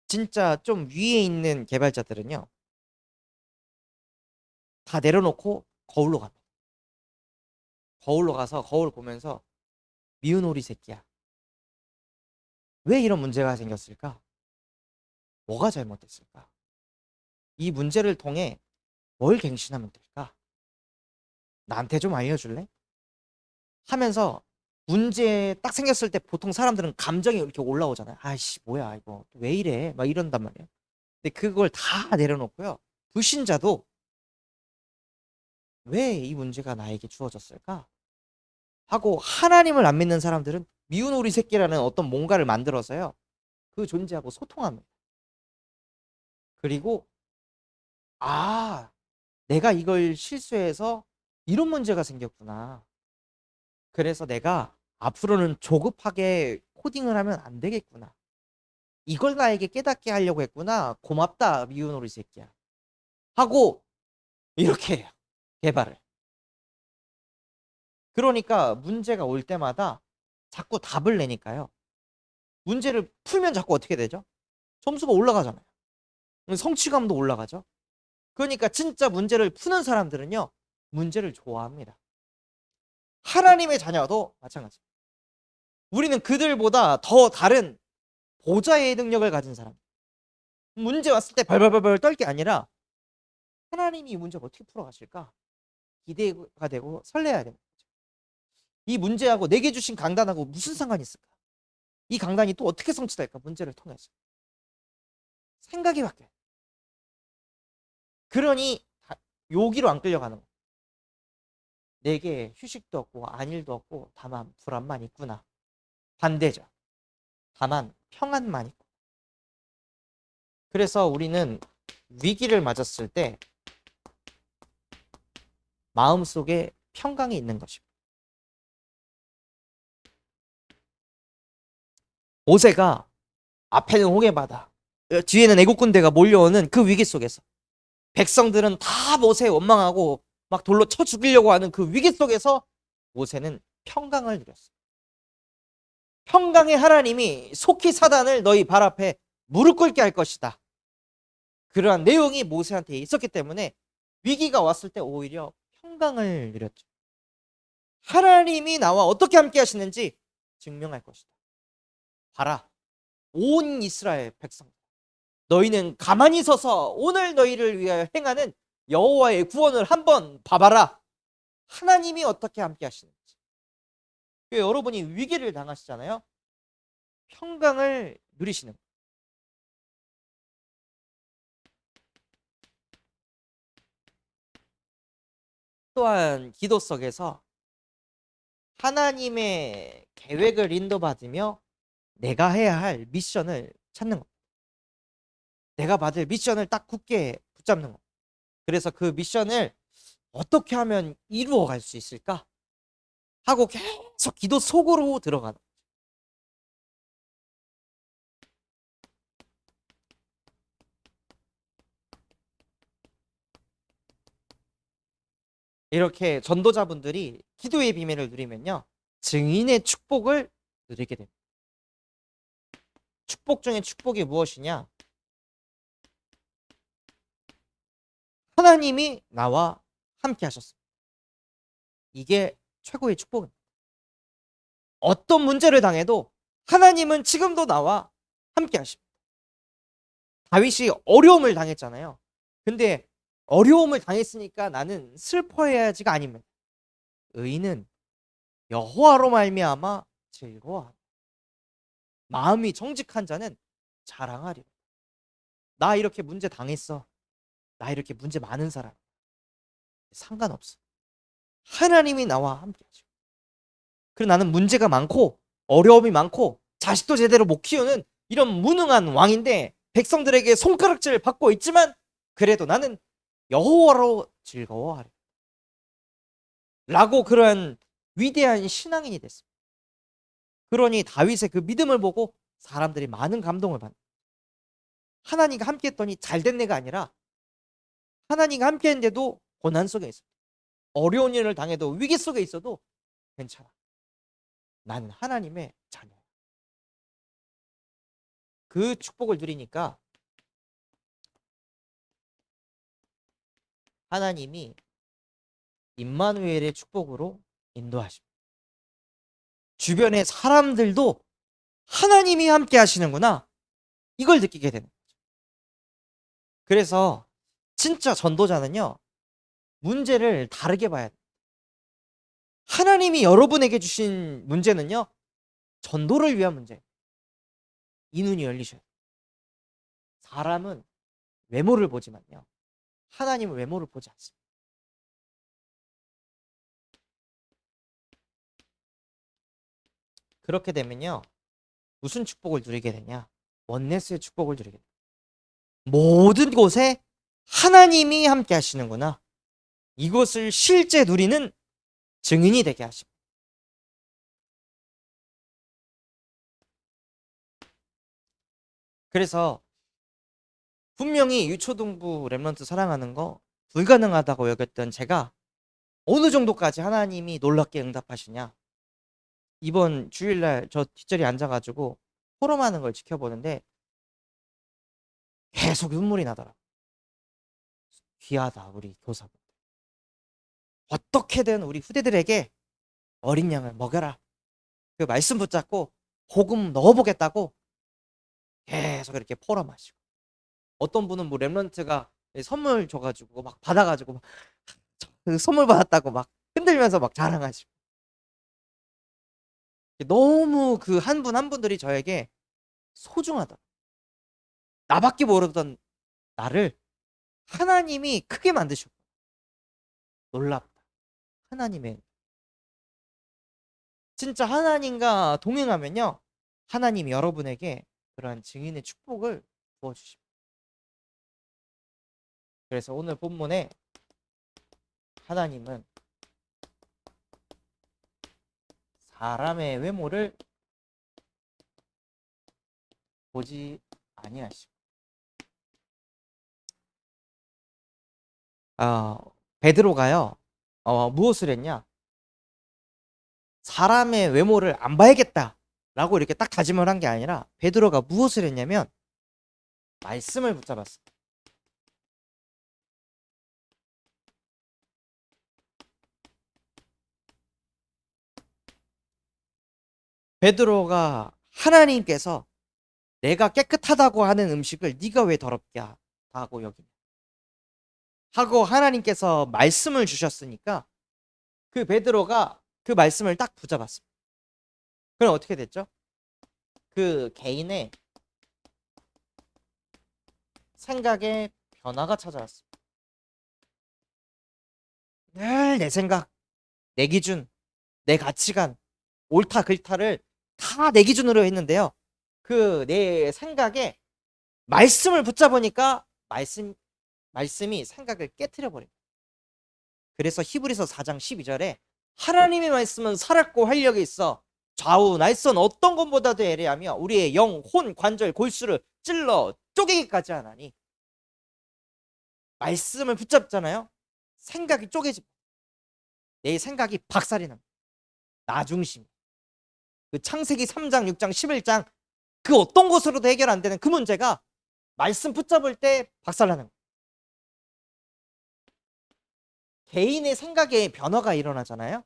진짜 좀 위에 있는 개발자들은요 다 내려놓고 거울로 갑니다. 거울로 가서 거울 보면서 미운 오리 새끼야. 왜 이런 문제가 생겼을까? 뭐가 잘못됐을까? 이 문제를 통해 뭘 갱신하면 될까? 나한테 좀 알려줄래? 하면서 문제 딱 생겼을 때 보통 사람들은 감정이 이렇게 올라오잖아요. 아이씨 뭐야 이거 왜 이래? 막 이런단 말이에요. 근데 그걸 다 내려놓고요. 불신자도 왜 이 문제가 나에게 주어졌을까? 하고 하나님을 안 믿는 사람들은 미운 오리 새끼라는 어떤 뭔가를 만들어서요. 그 존재하고 소통합니다. 그리고 내가 이걸 실수해서 이런 문제가 생겼구나. 그래서 내가 앞으로는 조급하게 코딩을 하면 안 되겠구나. 이걸 나에게 깨닫게 하려고 했구나. 고맙다 미운 오리 새끼야. 하고 이렇게 해요. 개발을. 그러니까 문제가 올 때마다 자꾸 답을 내니까요. 문제를 풀면 자꾸 어떻게 되죠? 점수가 올라가잖아요. 성취감도 올라가죠. 그러니까 진짜 문제를 푸는 사람들은요. 문제를 좋아합니다. 하나님의 자녀도 마찬가지입니다. 우리는 그들보다 더 다른 보좌의 능력을 가진 사람. 문제 왔을 때 발발발발 떨 게 아니라 하나님이 이 문제를 어떻게 풀어가실까? 기대가 되고 설레야 됩니다. 이 문제하고 내게 주신 강단하고 무슨 상관이 있을까? 이 강단이 또 어떻게 성취될까? 문제를 통해서. 생각이 바뀌어요. 그러니 여기로 안 끌려가는 거예요. 내게 휴식도 없고 안일도 없고 다만 불안만 있구나. 반대죠. 다만 평안만 있고. 그래서 우리는 위기를 맞았을 때 마음속에 평강이 있는 것입니다. 모세가 앞에는 홍해바다, 뒤에는 애국 군대가 몰려오는 그 위기 속에서 백성들은 다 모세에 원망하고 막 돌로 쳐 죽이려고 하는 그 위기 속에서 모세는 평강을 누렸어요. 평강의 하나님이 속히 사단을 너희 발 앞에 무릎 꿇게 할 것이다. 그러한 내용이 모세한테 있었기 때문에 위기가 왔을 때 오히려 평강을 누렸죠. 하나님이 나와 어떻게 함께 하시는지 증명할 것이다. 봐라, 온 이스라엘 백성, 너희는 가만히 서서 오늘 너희를 위하여 행하는 여호와의 구원을 한번 봐봐라. 하나님이 어떻게 함께 하시는지. 여러분이 위기를 당하시잖아요. 평강을 누리시는 거예요. 또한 기도 속에서 하나님의 계획을 인도받으며 내가 해야 할 미션을 찾는 겁니다. 내가 받을 미션을 딱 굳게 붙잡는 겁니다. 그래서 그 미션을 어떻게 하면 이루어 갈 수 있을까 하고 계속 기도 속으로 들어가는 거죠. 이렇게 전도자분들이 기도의 비밀을 누리면요, 증인의 축복을 누리게 됩니다. 축복 중에 축복이 무엇이냐? 하나님이 나와 함께 하셨습니다. 이게 최고의 축복입니다. 어떤 문제를 당해도 하나님은 지금도 나와 함께 하십니다. 다윗이 어려움을 당했잖아요. 근데 어려움을 당했으니까 나는 슬퍼해야지가 아닙니다. 의인은 여호와로 말미암아 즐거워한다. 마음이 정직한 자는 자랑하리라. 나 이렇게 문제 당했어. 나 이렇게 문제 많은 사람. 상관없어. 하나님이 나와 함께 하죠. 그리고 나는 문제가 많고 어려움이 많고 자식도 제대로 못 키우는 이런 무능한 왕인데 백성들에게 손가락질을 받고 있지만 그래도 나는 여호와로 즐거워하리 라고 그러한 위대한 신앙인이 됐습니다. 그러니 다윗의 그 믿음을 보고 사람들이 많은 감동을 받는, 하나님과 함께 했더니 잘 됐네가 아니라 하나님과 함께 했는데도 고난 속에 있어, 어려운 일을 당해도 위기 속에 있어도 괜찮아, 나는 하나님의 자녀야. 그 축복을 누리니까 하나님이 임마누엘의 축복으로 인도하십니다. 주변의 사람들도 하나님이 함께 하시는구나, 이걸 느끼게 되는 거죠. 그래서 진짜 전도자는요, 문제를 다르게 봐야 돼요. 하나님이 여러분에게 주신 문제는요, 전도를 위한 문제. 이 눈이 열리셔야 돼요. 사람은 외모를 보지만요, 하나님은 외모를 보지 않습니다. 그렇게 되면요, 무슨 축복을 누리게 되냐? 원네스의 축복을 누리게 돼요. 모든 곳에 하나님이 함께 하시는구나, 이것을 실제 누리는 증인이 되게 하십니다. 그래서 분명히 유초등부 랩런트 사랑하는 거 불가능하다고 여겼던 제가 어느 정도까지 하나님이 놀랍게 응답하시냐, 이번 주일날 저 뒷자리에 앉아가지고 포럼하는 걸 지켜보는데 계속 눈물이 나더라고요. 귀하다 우리 교사분들, 어떻게든 우리 후대들에게 어린 양을 먹여라, 그 말씀 붙잡고 복음 넣어보겠다고 계속 이렇게 포럼하시고, 어떤 분은 뭐 랩런트가 선물 줘가지고 막 받아가지고 막 그 선물 받았다고 막 흔들면서 막 자랑하시고, 너무 그 한 분 한 분들이 저에게 소중하다. 나밖에 모르던 나를 하나님이 크게 만드셨고, 놀랍다. 하나님의, 진짜 하나님과 동행하면요, 하나님이 여러분에게 그러한 증인의 축복을 부어주십니다. 그래서 오늘 본문에 하나님은 사람의 외모를 보지 아니하시고, 베드로가요, 무엇을 했냐? 사람의 외모를 안 봐야겠다라고 이렇게 딱 다짐을 한 게 아니라 베드로가 무엇을 했냐면 말씀을 붙잡았습니다. 베드로가 하나님께서 내가 깨끗하다고 하는 음식을 네가 왜 더럽게 하고 여기냐 하고 하나님께서 말씀을 주셨으니까 그 베드로가 그 말씀을 딱 붙잡았습니다. 그럼 어떻게 됐죠? 그 개인의 생각에 변화가 찾아왔습니다. 늘 내 생각, 내 기준, 내 가치관, 옳다 글타를 다 내 기준으로 했는데요. 그 내 생각에 말씀을 붙잡으니까 말씀이 생각을 깨트려 버립니다. 그래서 히브리서 4장 12절에 하나님의 말씀은 살았고 활력이 있어 좌우 날선 어떤 것보다도 예리하며 우리의 영, 혼, 관절, 골수를 찔러 쪼개기까지 하나니. 말씀을 붙잡잖아요. 생각이 쪼개집니다. 내 생각이 박살이 납니다. 나 중심. 그 창세기 3장, 6장, 11장 그 어떤 것으로도 해결 안 되는 그 문제가 말씀 붙잡을 때 박살나는 거예요. 개인의 생각에 변화가 일어나잖아요.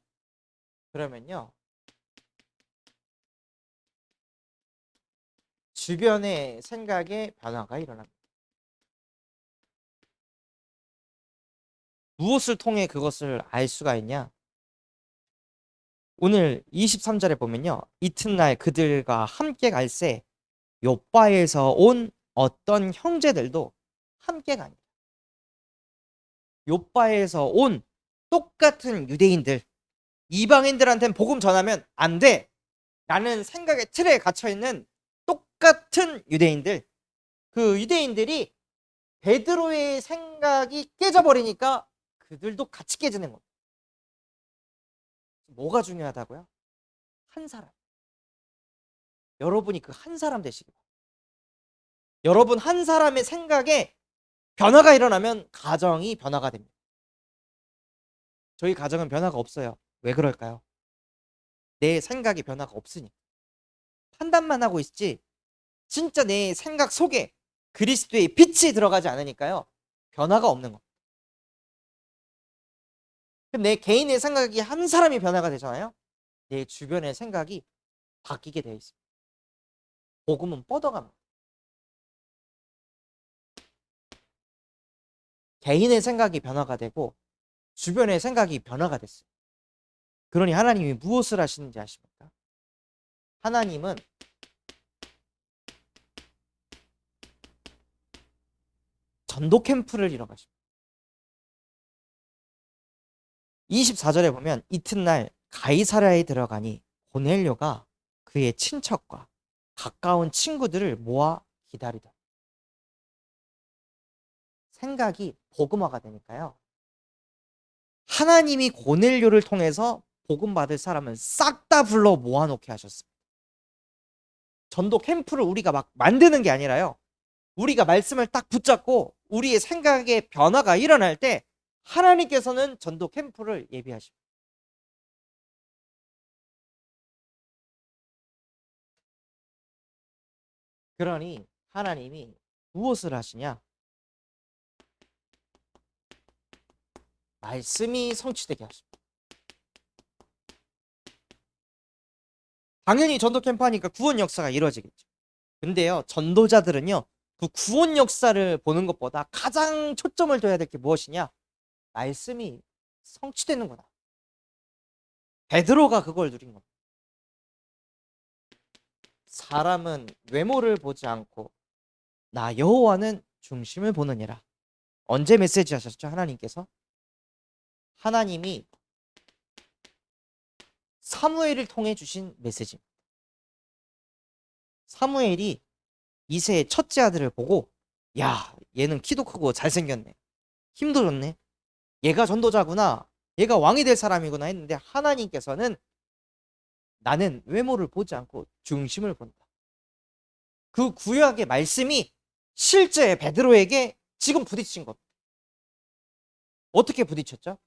그러면요. 주변의 생각에 변화가 일어납니다. 무엇을 통해 그것을 알 수가 있냐? 오늘 23절에 보면요. 이튿날 그들과 함께 갈새 욥바에서 온 어떤 형제들도 함께 가니라. 욥바에서 온 똑같은 유대인들, 이방인들한테는 복음 전하면 안 돼 라는 생각의 틀에 갇혀있는 똑같은 유대인들, 그 유대인들이 베드로의 생각이 깨져버리니까 그들도 같이 깨지는 겁니다. 뭐가 중요하다고요? 한 사람. 여러분이 그 한 사람 되시기 바랍니다. 여러분 한 사람의 생각에 변화가 일어나면 가정이 변화가 됩니다. 저희 가정은 변화가 없어요. 왜 그럴까요? 내 생각이 변화가 없으니까. 판단만 하고 있지 진짜 내 생각 속에 그리스도의 빛이 들어가지 않으니까요. 변화가 없는 겁니다. 그럼 내 개인의 생각이 한 사람이 변화가 되잖아요. 내 주변의 생각이 바뀌게 되어 있습니다. 복음은 뻗어갑니다. 개인의 생각이 변화가 되고 주변의 생각이 변화가 됐어요. 그러니 하나님이 무엇을 하시는지 아십니까? 하나님은 전도 캠프를 이뤄가십니다. 24절에 보면 이튿날 가이사랴에 들어가니 고넬료가 그의 친척과 가까운 친구들을 모아 기다리더라. 생각이 복음화가 되니까요. 하나님이 고넬료를 통해서 복음 받을 사람은 싹 다 불러 모아놓게 하셨습니다. 전도 캠프를 우리가 막 만드는 게 아니라요. 우리가 말씀을 딱 붙잡고 우리의 생각에 변화가 일어날 때 하나님께서는 전도 캠프를 예비하십니다. 그러니 하나님이 무엇을 하시냐? 말씀이 성취되게 하십니다. 당연히 전도 캠프 하니까 구원 역사가 이루어지겠죠. 근데요, 전도자들은요, 그 구원 역사를 보는 것보다 가장 초점을 둬야 될 게 무엇이냐? 말씀이 성취되는 거다. 베드로가 그걸 누린 겁니다. 사람은 외모를 보지 않고 나 여호와는 중심을 보느니라. 언제 메시지 하셨죠? 하나님께서? 하나님이 사무엘을 통해 주신 메시지입니다. 사무엘이 이새의 첫째 아들을 보고 야, 얘는 키도 크고 잘생겼네. 힘도 좋네. 얘가 전도자구나. 얘가 왕이 될 사람이구나 했는데 하나님께서는 나는 외모를 보지 않고 중심을 본다. 그 구약의 말씀이 실제 베드로에게 지금 부딪힌 겁니다. 어떻게 부딪혔죠?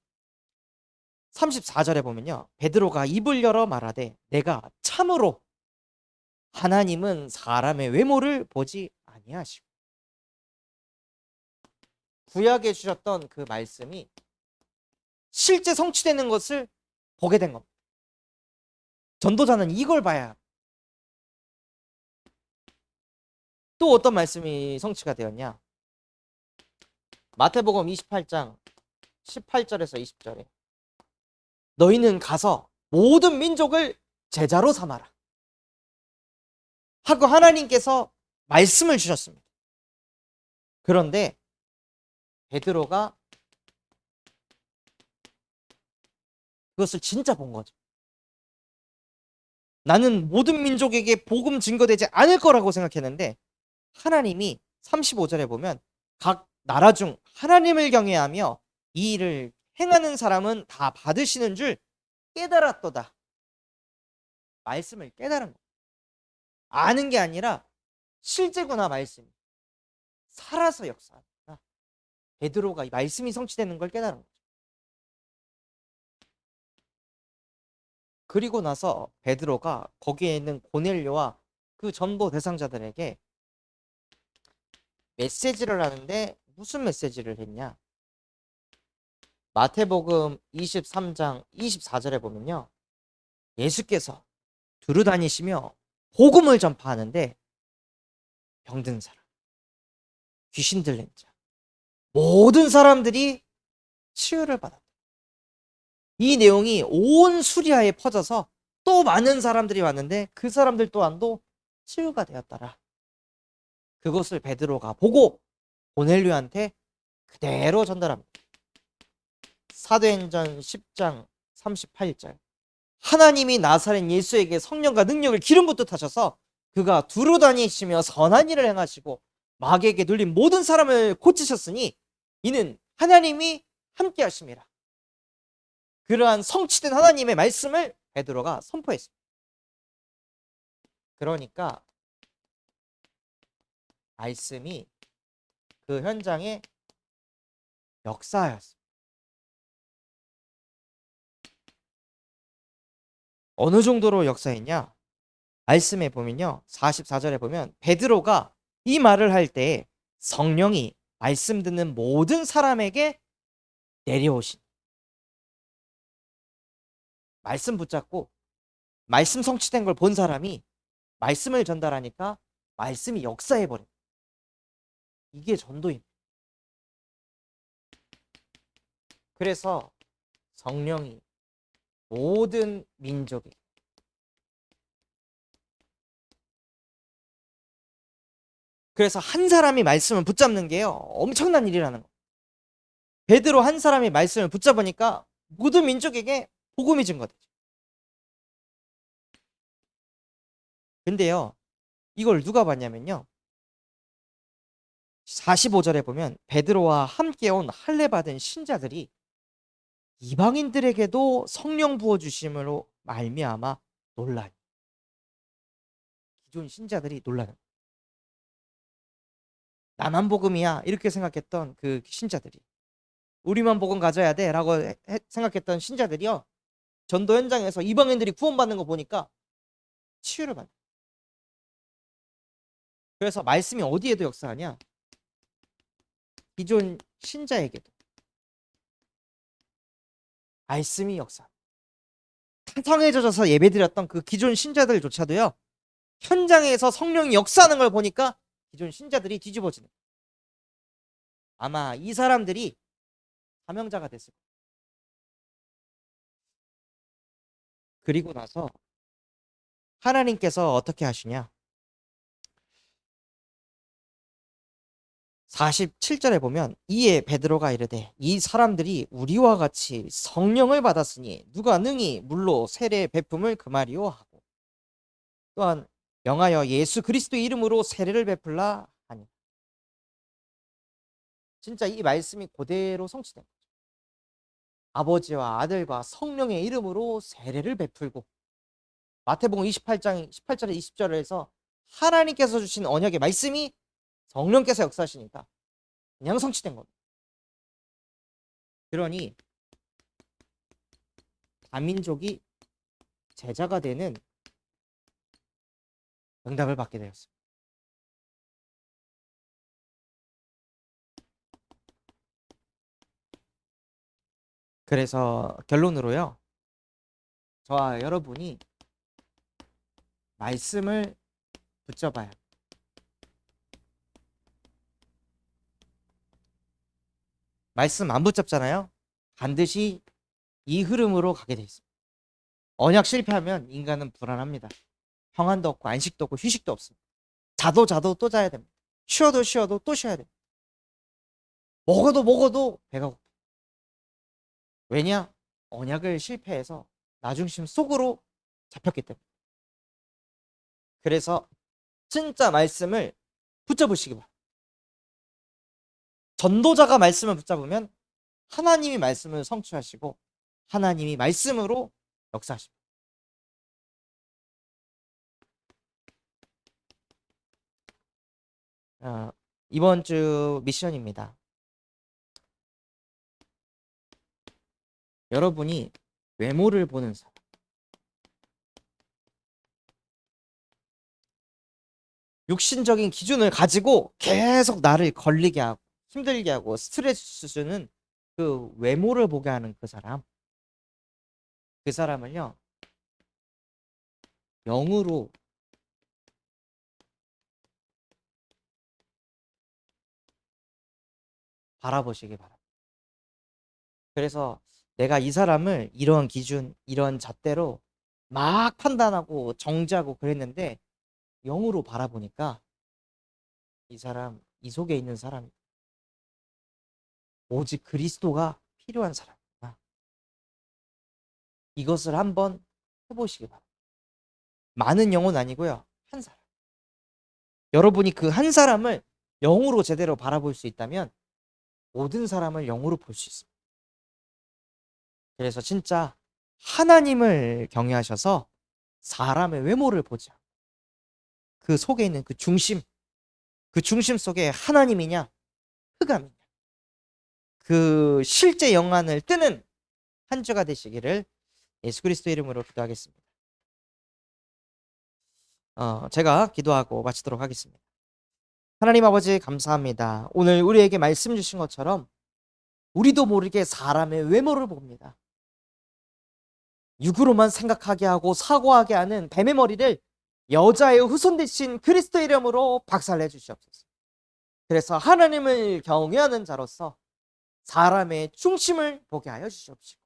34절에 보면요. 베드로가 입을 열어 말하되 내가 참으로 하나님은 사람의 외모를 보지 아니하시고 구약에 주셨던 그 말씀이 실제 성취되는 것을 보게 된 겁니다. 전도자는 이걸 봐야 또 어떤 말씀이 성취가 되었냐? 마태복음 28장 18절에서 20절에 너희는 가서 모든 민족을 제자로 삼아라 하고 하나님께서 말씀을 주셨습니다. 그런데 베드로가 그것을 진짜 본 거죠. 나는 모든 민족에게 복음 증거되지 않을 거라고 생각했는데 하나님이 35절에 보면 각 나라 중 하나님을 경외하며 이 일을 행하는 사람은 다 받으시는 줄 깨달았도다. 말씀을 깨달은 거예요. 아는 게 아니라 실제구나. 말씀이 살아서 역사한다. 베드로가 이 말씀이 성취되는 걸 깨달은 거죠. 그리고 나서 베드로가 거기에 있는 고넬료와 그 전도 대상자들에게 메시지를 하는데 무슨 메시지를 했냐? 마태복음 23장 24절에 보면요, 예수께서 두루 다니시며 복음을 전파하는데 병든 사람, 귀신 들린 자, 모든 사람들이 치유를 받았다. 이 내용이 온 수리아에 퍼져서 또 많은 사람들이 왔는데 그 사람들 또한도 치유가 되었더라. 그것을 베드로가 보고 고넬료한테 그대로 전달합니다. 사도행전 10장 38절 하나님이 나사렛 예수에게 성령과 능력을 기름 붓듯 하셔서 그가 두루 다니시며 선한 일을 행하시고 마귀에게 눌린 모든 사람을 고치셨으니 이는 하나님이 함께 하심이라. 그러한 성취된 하나님의 말씀을 베드로가 선포했습니다. 그러니까 말씀이 그 현장에 역사하였습니다. 어느 정도로 역사했냐? 말씀에 보면요, 44절에 보면 베드로가 이 말을 할 때 성령이 말씀 듣는 모든 사람에게 내려오신, 말씀 붙잡고 말씀 성취된 걸 본 사람이 말씀을 전달하니까 말씀이 역사해버린, 이게 전도입니다. 그래서 성령이 모든 민족에, 그래서 한 사람이 말씀을 붙잡는 게요 엄청난 일이라는 거예요. 베드로 한 사람이 말씀을 붙잡으니까 모든 민족에게 복음이 증거되죠. 근데요, 이걸 누가 봤냐면요, 45절에 보면 베드로와 함께 온 할례 받은 신자들이 이방인들에게도 성령 부어 주심으로 말미암아 놀라니. 기존 신자들이 놀라는, 나만 복음이야 이렇게 생각했던 그 신자들이, 우리만 복음 가져야 돼 라고 생각했던 신자들이요, 전도 현장에서 이방인들이 구원받는 거 보니까 치유를 받는. 그래서 말씀이 어디에도 역사하냐? 기존 신자에게도 말씀이 역사. 성에 젖어서 예배드렸던 그 기존 신자들조차도요, 현장에서 성령이 역사하는 걸 보니까 기존 신자들이 뒤집어지는. 아마 이 사람들이 사명자가 됐을 거예요. 그리고 나서 하나님께서 어떻게 하시냐? 47절에 보면 이에 베드로가 이르되 이 사람들이 우리와 같이 성령을 받았으니 누가 능히 물로 세례 베품을 금하리요 하고 또한 명하여 예수 그리스도의 이름으로 세례를 베풀라 하니. 진짜 이 말씀이 그대로 성취된 거죠. 아버지와 아들과 성령의 이름으로 세례를 베풀고, 마태복음 28장 18절에 20절에서 하나님께서 주신 언약의 말씀이 성령께서 역사하시니까 그냥 성취된 겁니다. 그러니 다민족이 제자가 되는 응답을 받게 되었습니다. 그래서 결론으로요, 저와 여러분이 말씀을 붙잡아야, 말씀 안 붙잡잖아요. 반드시 이 흐름으로 가게 돼 있습니다. 언약 실패하면 인간은 불안합니다. 평안도 없고 안식도 없고 휴식도 없습니다. 자도 또 자야 됩니다. 쉬어도 또 쉬어야 됩니다. 먹어도 배가 고파. 왜냐? 언약을 실패해서 나중심 속으로 잡혔기 때문에. 그래서 진짜 말씀을 붙잡으시기 바랍니다. 전도자가 말씀을 붙잡으면 하나님이 말씀을 성취하시고 하나님이 말씀으로 역사하십니다. 이번 주 미션입니다. 여러분이 외모를 보는 사람, 육신적인 기준을 가지고 계속 나를 걸리게 하고 힘들게 하고 스트레스 주는 그 외모를 보게 하는 그 사람을요, 영으로 바라보시기 바랍니다. 그래서 내가 이 사람을 이런 기준, 이런 잣대로 막 판단하고 정죄하고 그랬는데 영으로 바라보니까 이 사람, 이 속에 있는 사람이 오직 그리스도가 필요한 사람이구나. 이것을 한번 해보시기 바랍니다. 많은 영혼 아니고요, 한 사람. 여러분이 그 한 사람을 영으로 제대로 바라볼 수 있다면 모든 사람을 영으로 볼 수 있습니다. 그래서 진짜 하나님을 경외하셔서 사람의 외모를 보지 않고 그 속에 있는 그 중심 속에 하나님이냐 흑암이냐 그 실제 영안을 뜨는 한 주가 되시기를 예수 그리스도 이름으로 기도하겠습니다. 제가 기도하고 마치도록 하겠습니다. 하나님 아버지 감사합니다. 오늘 우리에게 말씀 주신 것처럼 우리도 모르게 사람의 외모를 봅니다. 육으로만 생각하게 하고 사고하게 하는 뱀의 머리를 여자의 후손 되신 그리스도 이름으로 박살내 주시옵소서. 그래서 하나님을 경외하는 자로서 사람의 중심을 보게 하여 주시옵시고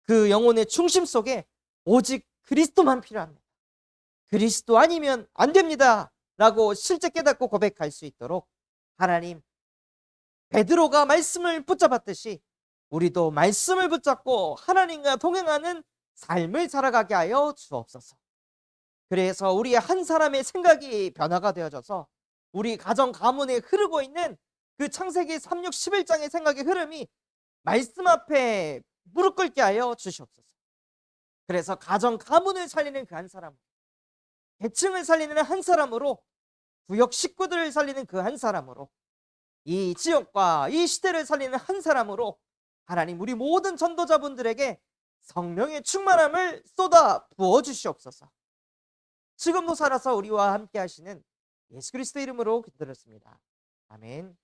그 영혼의 중심 속에 오직 그리스도만 필요합니다. 그리스도 아니면 안 됩니다 라고 실제 깨닫고 고백할 수 있도록 하나님, 베드로가 말씀을 붙잡았듯이 우리도 말씀을 붙잡고 하나님과 동행하는 삶을 살아가게 하여 주옵소서. 그래서 우리 한 사람의 생각이 변화가 되어져서 우리 가정 가문에 흐르고 있는 그 창세기 3, 6, 11장의 생각의 흐름이 말씀 앞에 무릎 꿇게 하여 주시옵소서. 그래서 가정 가문을 살리는 그 한 사람, 계층을 살리는 한 사람으로, 구역 식구들을 살리는 그 한 사람으로, 이 지역과 이 시대를 살리는 한 사람으로 하나님 우리 모든 전도자분들에게 성령의 충만함을 쏟아 부어 주시옵소서. 지금도 살아서 우리와 함께 하시는 예수 그리스도 이름으로 기도드렸습니다. 아멘.